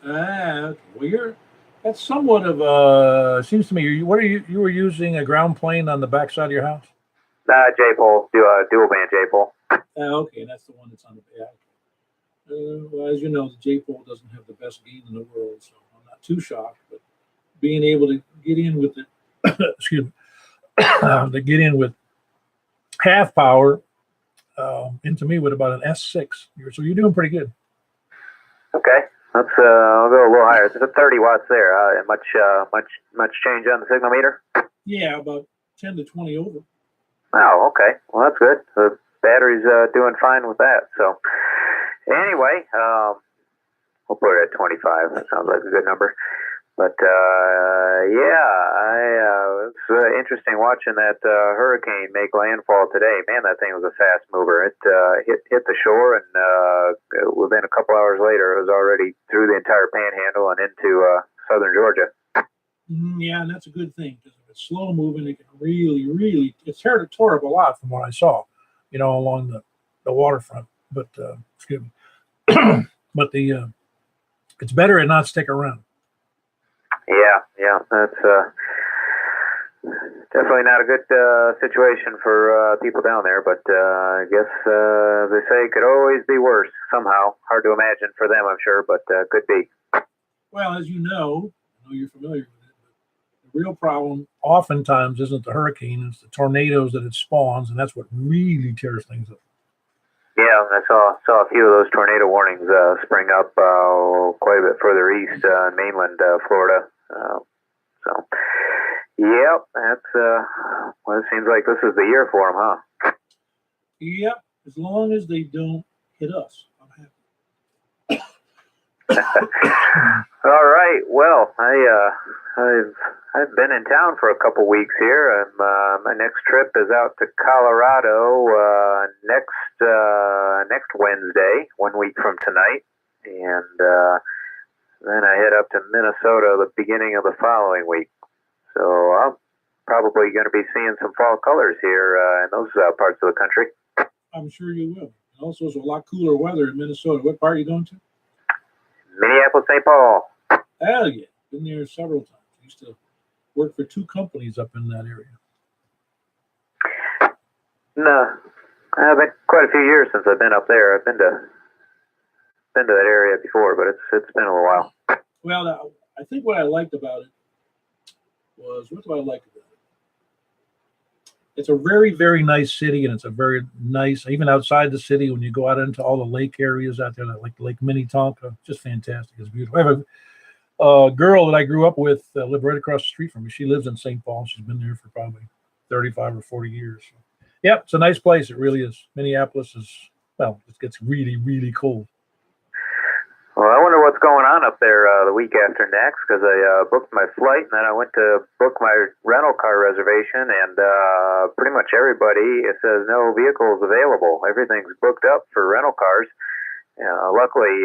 Okay. Well, that's somewhat of seems to me, you were using a ground plane on the backside of your house? J-pole, dual band J-pole. Okay, that's the one that's on the back. Well, as you know, the J-pole doesn't have the best gain in the world, so I'm not too shocked. But being able to get in with it, excuse me, to get in with half power into me with about an S6. So you're doing pretty good. Okay, let's I'll go a little higher. It's 30 watts there. Much change on the signal meter? Yeah, about 10 to 20 over. Oh, okay. Well, that's good. The battery's doing fine with that. So, anyway, we'll put it at 25. That sounds like a good number. But it's interesting watching that hurricane make landfall today. Man, that thing was a fast mover. It hit the shore, and within a couple hours later, it was already through the entire Panhandle and into southern Georgia. Yeah, and that's a good thing, because if it's slow moving, it can really it's tore up a lot from what I saw, along the waterfront. But excuse me, but it's better and not stick around. Yeah, that's definitely not a good situation for people down there, but I guess they say it could always be worse somehow. Hard to imagine for them, I'm sure, but could be. Well, as you know, I know you're familiar with it, but the real problem oftentimes isn't the hurricane, it's the tornadoes that it spawns, and that's what really tears things up. Yeah, I saw a few of those tornado warnings spring up quite a bit further east in mainland Florida. So, yep, that's well, it seems like this is the year for them, huh? Yep, as long as they don't hit us, I'm happy. All right. Well, I've been in town for a couple weeks here. My next trip is out to Colorado next Wednesday, 1 week from tonight, and then I head up to Minnesota the beginning of the following week. So I'm probably going to be seeing some fall colors here in those parts of the country. I'm sure you will. And also, it's a lot cooler weather in Minnesota. What part are you going to? Minneapolis, St. Paul. Hell yeah. Been there several times. I used to work for 2 companies up in that area. No, I've been quite a few years since I've been up there. I've been to that area before, but it's been a little while. Well, I think what I liked about it was, what do I like about it? It's a very, very nice city, and it's a very nice, even outside the city, when you go out into all the lake areas out there, like Lake Minnetonka, just fantastic. It's beautiful. I have a girl that I grew up with, lived right across the street from me. She lives in St. Paul. She's been there for probably 35 or 40 years. So, yeah, it's a nice place. It really is. Minneapolis is, well, it gets really, really cold. Well, I wonder what's going on up there the week after next, because I booked my flight, and then I went to book my rental car reservation, and pretty much everybody, it says no vehicles available. Everything's booked up for rental cars. Luckily,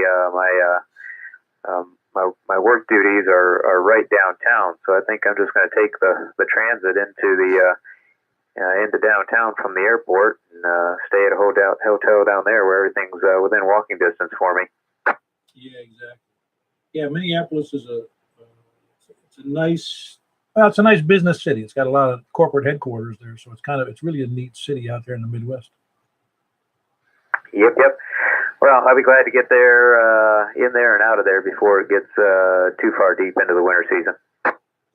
my work duties are right downtown, so I think I'm just going to take the transit into downtown from the airport and stay at a hotel down there where everything's within walking distance for me. Yeah, exactly. Yeah, Minneapolis is it's a nice business city. It's got a lot of corporate headquarters there, so it's really a neat city out there in the Midwest. Yep. Well, I'll be glad to get there, in there and out of there before it gets too far deep into the winter season.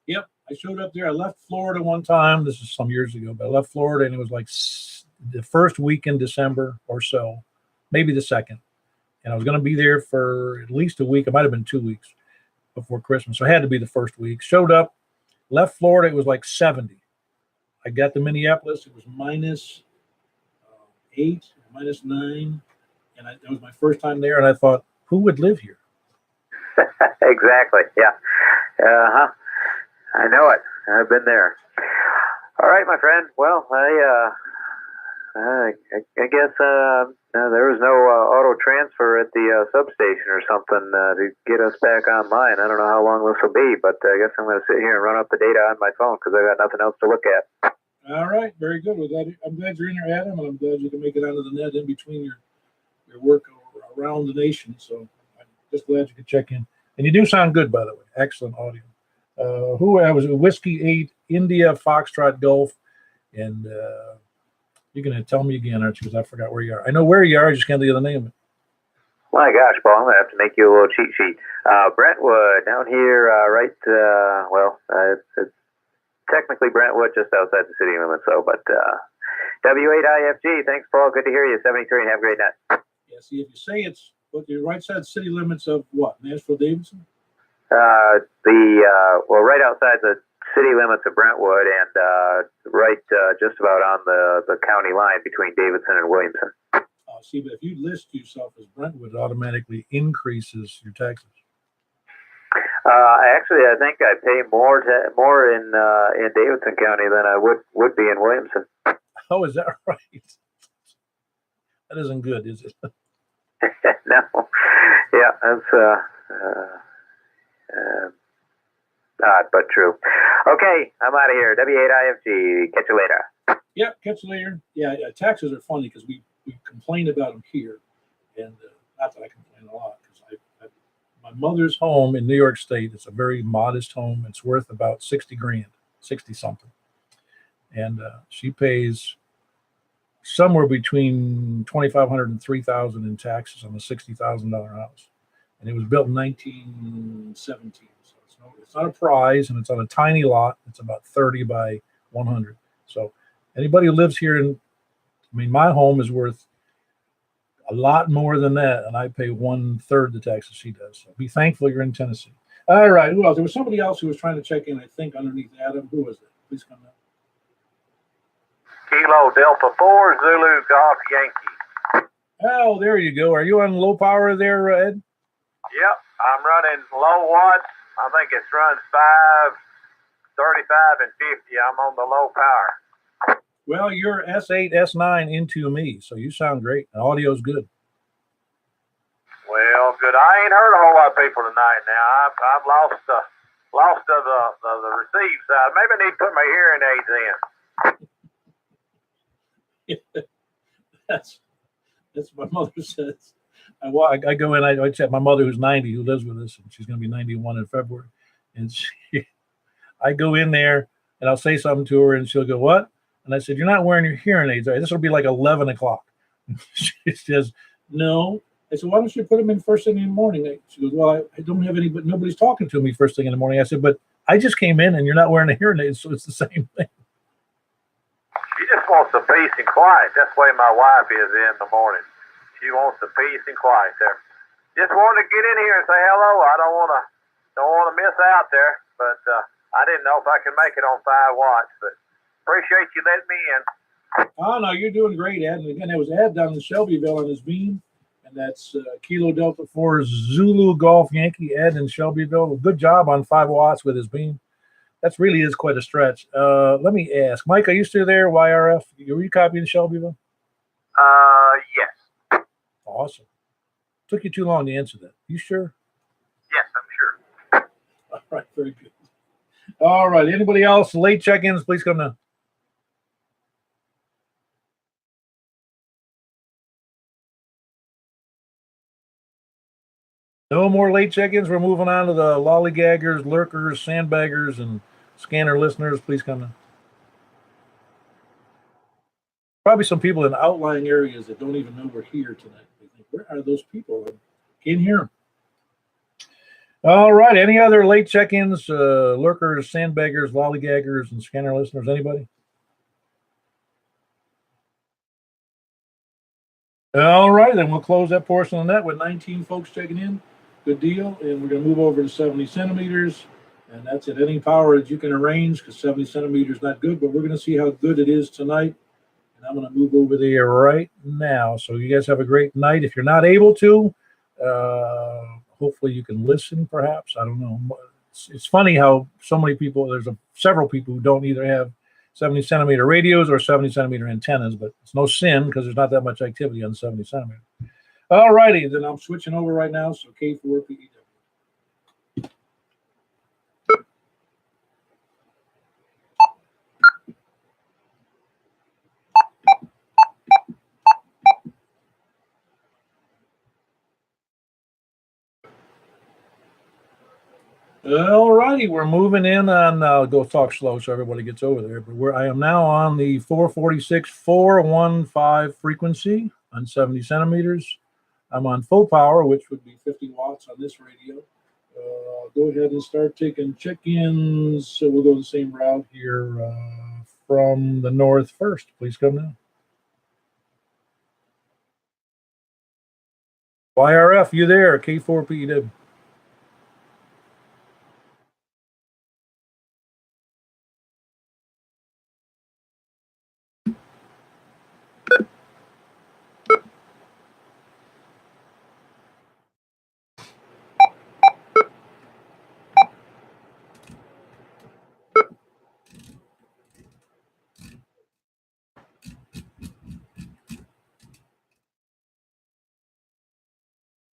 Yep, I showed up there. I left Florida one time. This is some years ago, but I left Florida, and it was like the first week in December or so, maybe the second. And I was going to be there for at least a week. It might have been 2 weeks before Christmas. So it had to be the first week. Showed up, left Florida. It was like 70. I got to Minneapolis. It was minus 8, minus 9. And that was my first time there. And I thought, who would live here? Exactly. Yeah. I know it. I've been there. All right, my friend. Well, I guess there was no auto transfer at the substation or something to get us back online. I don't know how long this will be, but I guess I'm going to sit here and run up the data on my phone because I got nothing else to look at. All right, very good. I'm glad you're in there, Adam, and I'm glad you can make it onto the net in between your work around the nation. So I'm just glad you could check in. And you do sound good, by the way. Excellent audio. Who I was Whiskey 8 India Foxtrot Golf, and You're going to tell me again, aren't you? Because I forgot where you are. I know where you are. I just can't think of the name of it. My gosh, Paul, I'm going to have to make you a little cheat sheet. Brentwood, down here, it's technically Brentwood, just outside the city limits, but W8IFG, thanks, Paul. Good to hear you. 73, and have a great night. Yeah, see, if you say it's what the right side city limits of what? Nashville, Davidson? Right outside the city limits of Brentwood and just about on the county line between Davidson and Williamson. See, but if you list yourself as Brentwood, it automatically increases your taxes. I think I pay more in Davidson County than I would be in Williamson. Oh, is that right? That isn't good, is it? No. Yeah, that's odd but true. Okay, I'm out of here. W8IFG. Catch you later. Yeah, catch you later. Yeah, taxes are funny because we complain about them here, and not that I complain a lot, because my mother's home in New York State, it's a very modest home. It's worth about 60 grand, 60 something, and she pays somewhere between $2,500 and $3,000 in taxes on a $60,000 house, and it was built in 1917. So it's not a prize, and it's on a tiny lot. It's about 30 by 100. So anybody who lives here my home is worth a lot more than that, and I pay 1/3 the taxes she does. So be thankful you're in Tennessee. All right, who else? There was somebody else who was trying to check in, I think, underneath Adam. Who was it? Please come up. Kilo Delta 4 Zulu Golf Yankee. Oh, there you go. Are you on low power there, Ed? Yep, I'm running low watts. I think it's runs 35 and 50. I'm on the low power. Well, you're S8, S9 into me, so you sound great. The audio's good. Well, good. I ain't heard a whole lot of people tonight. Now I've lost the receive side. Maybe I need to put my hearing aids in. That's what my mother says. I go in. I check my mother, who's 90, who lives with us, and she's going to be 91 in February. And I go in there and I'll say something to her, and she'll go, "What?" And I said, "You're not wearing your hearing aids, right? This will be like 11 o'clock." She says, "No." I said, "Why don't you put them in first thing in the morning?" She goes, "Well, I don't have any, but nobody's talking to me first thing in the morning." I said, "But I just came in and you're not wearing a hearing aid, so it's the same thing." She just wants the peace and quiet. That's the way my wife is in the morning. She wants the peace and quiet there. Just wanted to get in here and say hello. I don't want to miss out there, but I didn't know if I could make it on 5 watts, but appreciate you letting me in. Oh, no, you're doing great, Ed. And again, that was Ed down in Shelbyville on his beam. And that's Kilo Delta 4 Zulu Golf Yankee, Ed in Shelbyville. Good job on 5 watts with his beam. That really is quite a stretch. Let me ask. Mike, are you still there, YRF? Were you copying Shelbyville? Yes. Awesome. Took you too long to answer that. You sure? Yes, I'm sure. All right, very good. All right, anybody else? Late check-ins, please come now. No more late check-ins. We're moving on to the lollygaggers, lurkers, sandbaggers, and scanner listeners. Please come now. Probably some people in outlying areas that don't even know we're here tonight. They think, where are those people? I can't hear them. All right. Any other late check-ins, lurkers, sandbaggers, lollygaggers, and scanner listeners? Anybody? All right. Then we'll close that portion on that with 19 folks checking in. Good deal. And we're going to move over to 70 centimeters. And that's at any power that you can arrange, because 70 centimeters is not good. But we're going to see how good it is tonight. And I'm going to move over there right now. So you guys have a great night. If you're not able to, hopefully you can listen, perhaps. I don't know. It's funny how so many people, there's several people who don't either have 70 centimeter radios or 70 centimeter antennas, but it's no sin because there's not that much activity on 70 centimeter. All righty, then I'm switching over right now. So K4PEW. All righty, we're moving in on. I'll go talk slow so everybody gets over there. But I am now on the 446 415 frequency on 70 centimeters. I'm on full power, which would be 50 watts on this radio. Go ahead and start taking check-ins. So we'll go the same route here from the north first. Please come now. YRF, you there? K4PEW.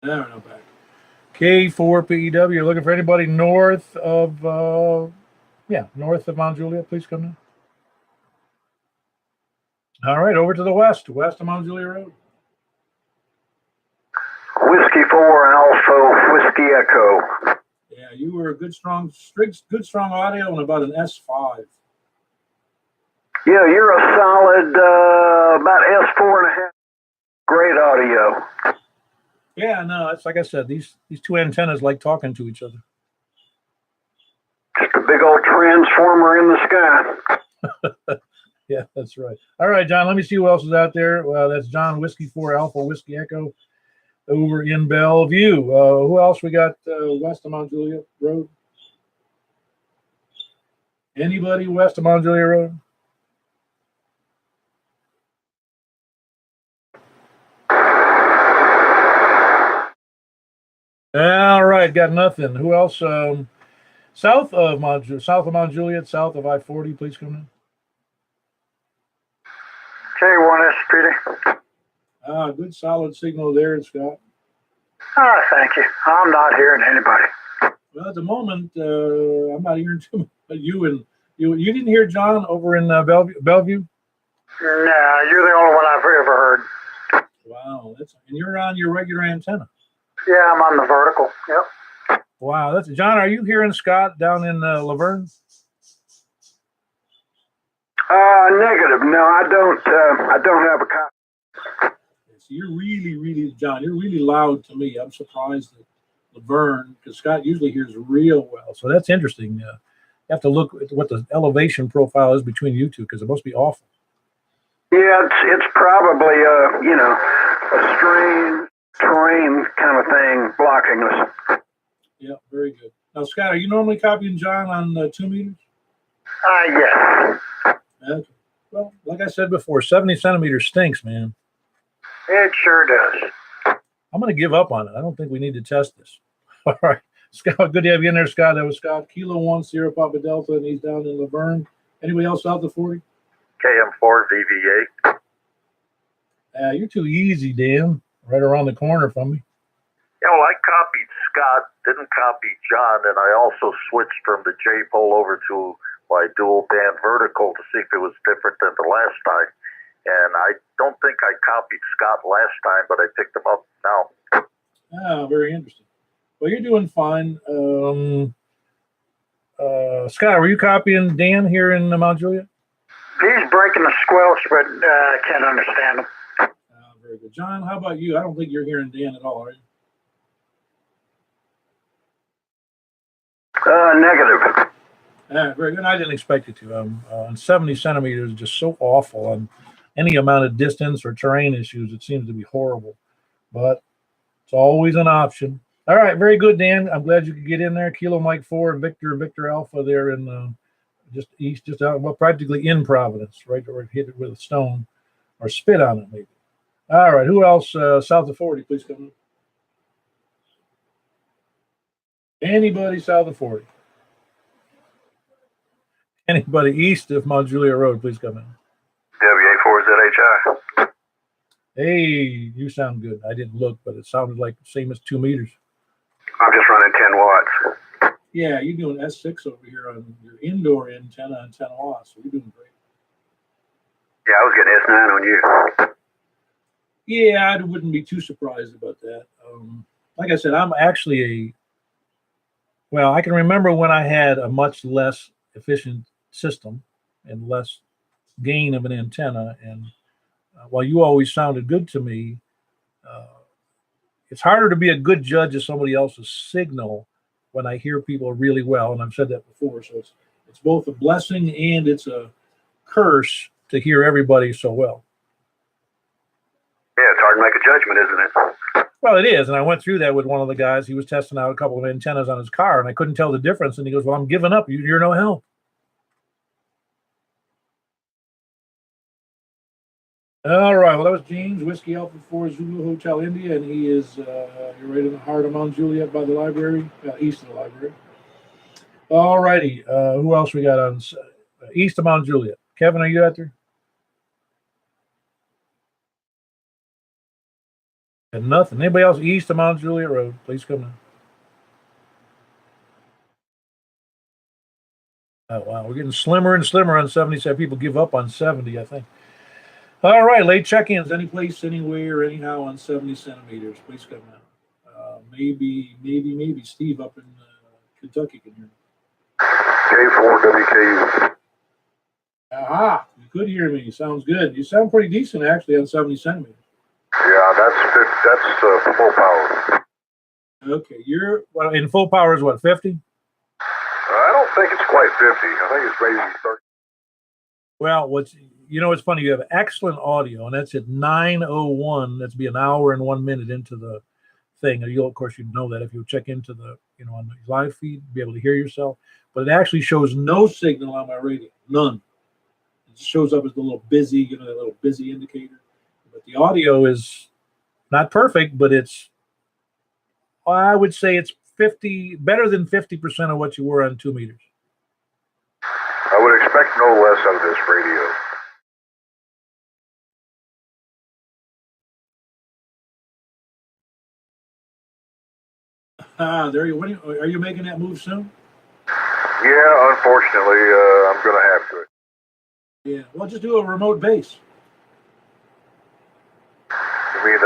No, no back. K4PEW, you're looking for anybody north of, north of Mount Juliet. Please come in. All right, over to the west of Mount Juliet Road. Whiskey 4 Alpha Whiskey Echo. Yeah, you were a good strong audio and about an S5. Yeah, you're a solid about S4.5. Great audio. Yeah, no, it's like I said, these two antennas like talking to each other. Just a big old transformer in the sky. Yeah, that's right. All right, John, let me see who else is out there. That's John Whiskey 4 Alpha Whiskey Echo over in Bellevue. Who else we got west of Mount Juliet Road? Anybody west of Mount Juliet Road? All right, got nothing. Who else? South of Mount Juliet, south of I-40, please come in. K1SP. Good solid signal there, Scott. Thank you. I'm not hearing anybody. Well, at the moment, I'm not hearing too much. You didn't hear John over in Bellevue? Nah, you're the only one I've ever heard. Wow, and you're on your regular antenna. Yeah, I'm on the vertical. Yep. Wow, that's John. Are you hearing Scott down in Laverne? Negative. No, I don't have a copy. So you're really, John, you're really loud to me. I'm surprised that Laverne, because Scott usually hears real well. So that's interesting. You have to look at what the elevation profile is between you two, because it must be awful. Yeah, it's probably a strange terrain kind of thing blocking us. Yeah, very good. Now, Scott, are you normally copying John on 2 meters? Yes. Okay. Well, like I said before, 70 centimeters stinks, man. It sure does. I'm going to give up on it. I don't think we need to test this. All right. Scott, good to have you in there, Scott. That was Scott. Kilo 1 Sierra Papa Delta, and he's down in Laverne. Anybody else out the 40? KM4 VVA. You're too easy, Dan. Right around the corner from me. Yeah, well, I copied Scott, didn't copy John, and I also switched from the J pole over to my dual band vertical to see if it was different than the last time. And I don't think I copied Scott last time, but I picked him up now. Very interesting. Well, you're doing fine. Scott, were you copying Dan here in Mount Juliet? He's breaking the squelch, but I can't understand him. Very good. John, how about you? I don't think you're hearing Dan at all, are you? Negative. Very good. I didn't expect you to. On 70 centimeters is just so awful. On any amount of distance or terrain issues, it seems to be horrible. But it's always an option. All right, very good, Dan. I'm glad you could get in there. Kilo Mike 4 and Victor Alpha there in just east, just out, well, practically in Providence, right? Or hit it with a stone or spit on it, maybe. All right, who else south of 40? Please come in. Anybody south of 40? Anybody east of Mount Juliet Road, please come in. WA4ZHI. Hey, you sound good. I didn't look, but it sounded like the same as 2 meters. I'm just running 10 watts. Yeah, you're doing S6 over here on your indoor antenna on 10 watts. So you're doing great. Yeah, I was getting S9 on you. Yeah, I wouldn't be too surprised about that. Like I said, I'm actually Well, I can remember when I had a much less efficient system and less gain of an antenna. And while you always sounded good to me, uh, it's harder to be a good judge of somebody else's signal when I hear people really well. And I've said that before. So it's both a blessing and it's a curse to hear everybody so well. Yeah, it's hard to make a judgment, isn't it? Well, it is. And I went through that with one of the guys. He was testing out a couple of antennas on his car, and I couldn't tell the difference. And he goes, "Well, I'm giving up. You're no help." All right. Well, that was James, Whiskey Alpha 4 Zulu Hotel India, and he is you're right in the heart of Mount Juliet by the library, east of the library. All righty. Who else we got on east of Mount Juliet? Kevin, are you out there? And nothing. Anybody else east of Mount Juliet Road? Please come in. Oh, wow. We're getting slimmer and slimmer on 77. People give up on 70, I think. All right. Late check-ins. Any place, anywhere, anyhow on 70 centimeters. Please come in. Maybe Steve up in Kentucky can hear me. K4WKU. Aha. You could hear me. Sounds good. You sound pretty decent, actually, on 70 centimeters. Yeah, that's full power. Okay. Well, in full power is what, 50? I don't think it's quite 50. I think it's maybe 30. Well, it's funny. You have excellent audio, and that's at 9:01. That's be an hour and 1 minute into the thing. Of course, you'd know that if you check into the, on the live feed, be able to hear yourself. But it actually shows no signal on my radio, none. It shows up as the little busy, that little busy indicator. But the audio is not perfect, but I would say it's better than 50% of what you were on 2 meters. I would expect no less out of this radio. There you. Are you making that move soon? Yeah, unfortunately, I'm going to have to. Yeah. Well, just do a remote base. You mean,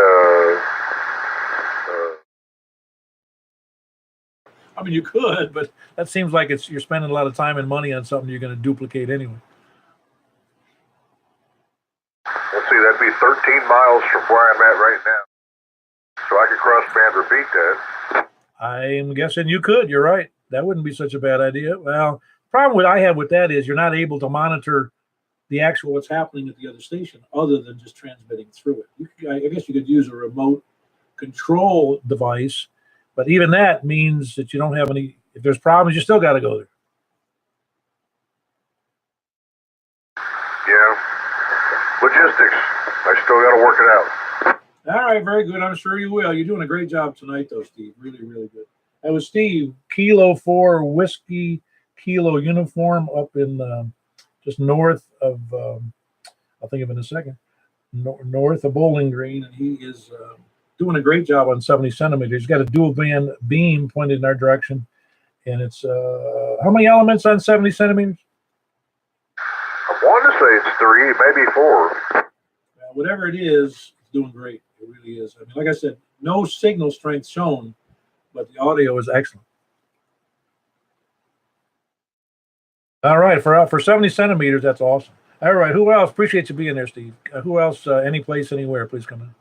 I mean, you could, but that seems like you're spending a lot of time and money on something you're going to duplicate anyway. let's see, that'd be 13 miles from where I'm at right now. So I could cross band repeat that. I'm guessing you could. You're right. That wouldn't be such a bad idea. Well, the problem I have with that is you're not able to monitor the actual what's happening at the other station other than just transmitting through it. I guess you could use a remote control device, but even that means that you don't have any. If there's problems, you still got to go there. Yeah. Logistics. I still got to work it out. All right, very good. I'm sure you will. You're doing a great job tonight, though, Steve. Really, really good. That was Steve, Kilo 4 Whiskey Kilo uniform up in just north of, I'll think of it in a second, north of Bowling Green, and he is doing a great job on 70 centimeters. He's got a dual band beam pointed in our direction, and it's, how many elements on 70 centimeters? I want to say it's 3, maybe 4. Whatever it is, it's doing great. It really is. I mean, like I said, no signal strength shown, but the audio is excellent. All right, for 70 centimeters, that's awesome. All right, who else? Appreciate you being there, Steve. Who else? Any place, anywhere, please come in.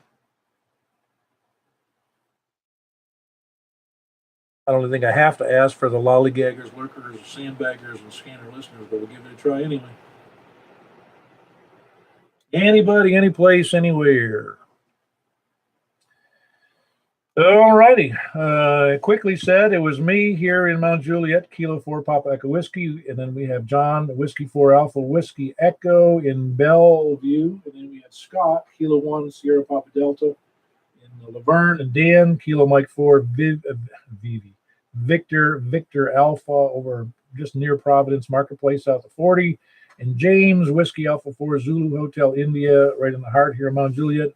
I don't think I have to ask for the lollygaggers, lurkers, sandbaggers, and scanner listeners, but we'll give it a try anyway. Anybody, any place, anywhere. All righty. Quickly said, it was me here in Mount Juliet, Kilo 4 Papa Echo Whiskey, and then we have John, Whiskey 4 Alpha Whiskey Echo in Bellevue, and then we had Scott, Kilo 1 Sierra Papa Delta in Laverne, and Dan, Kilo Mike 4 Victor Alpha over just near Providence Marketplace south of 40, and James, Whiskey Alpha 4 Zulu Hotel India, right in the heart here in Mount Juliet.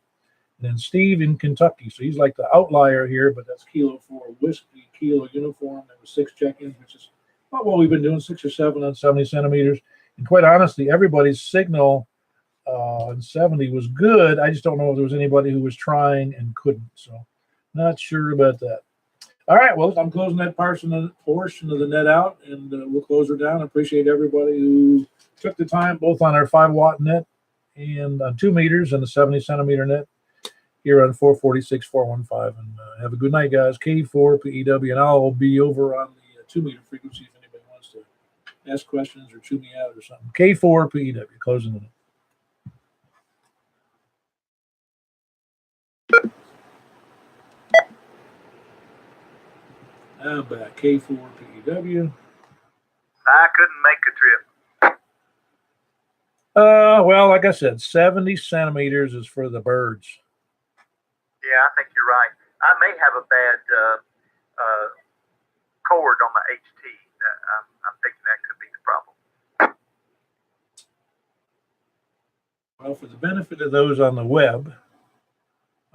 And then Steve in Kentucky. So he's like the outlier here, but that's Kilo 4 Whiskey Kilo uniform. There was 6 check-ins, which is about what we've been doing, 6 or 7 on 70 centimeters. And quite honestly, everybody's signal on 70 was good. I just don't know if there was anybody who was trying and couldn't. So not sure about that. All right, well, I'm closing that portion of the net out, and we'll close her down. I appreciate everybody who took the time, both on our 5-watt net and on 2 meters and the 70 centimeter net here on 446 415. And have a good night, guys. K4PEW, and I'll be over on the 2 meter frequency if anybody wants to ask questions or chew me out or something. K4PEW, closing the net. I'm back. K4PEW. I couldn't make a trip. Well, like I said, 70 centimeters is for the birds. Yeah, I think you're right. I may have a bad cord on my HT. I'm thinking that could be the problem. Well, for the benefit of those on the web,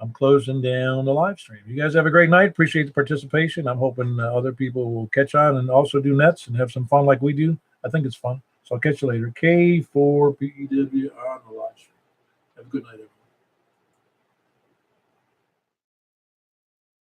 I'm closing down the live stream. You guys have a great night. Appreciate the participation. I'm hoping other people will catch on and also do nets and have some fun like we do. I think it's fun. So I'll catch you later. K4PEW on the live stream. Have a good night, everyone.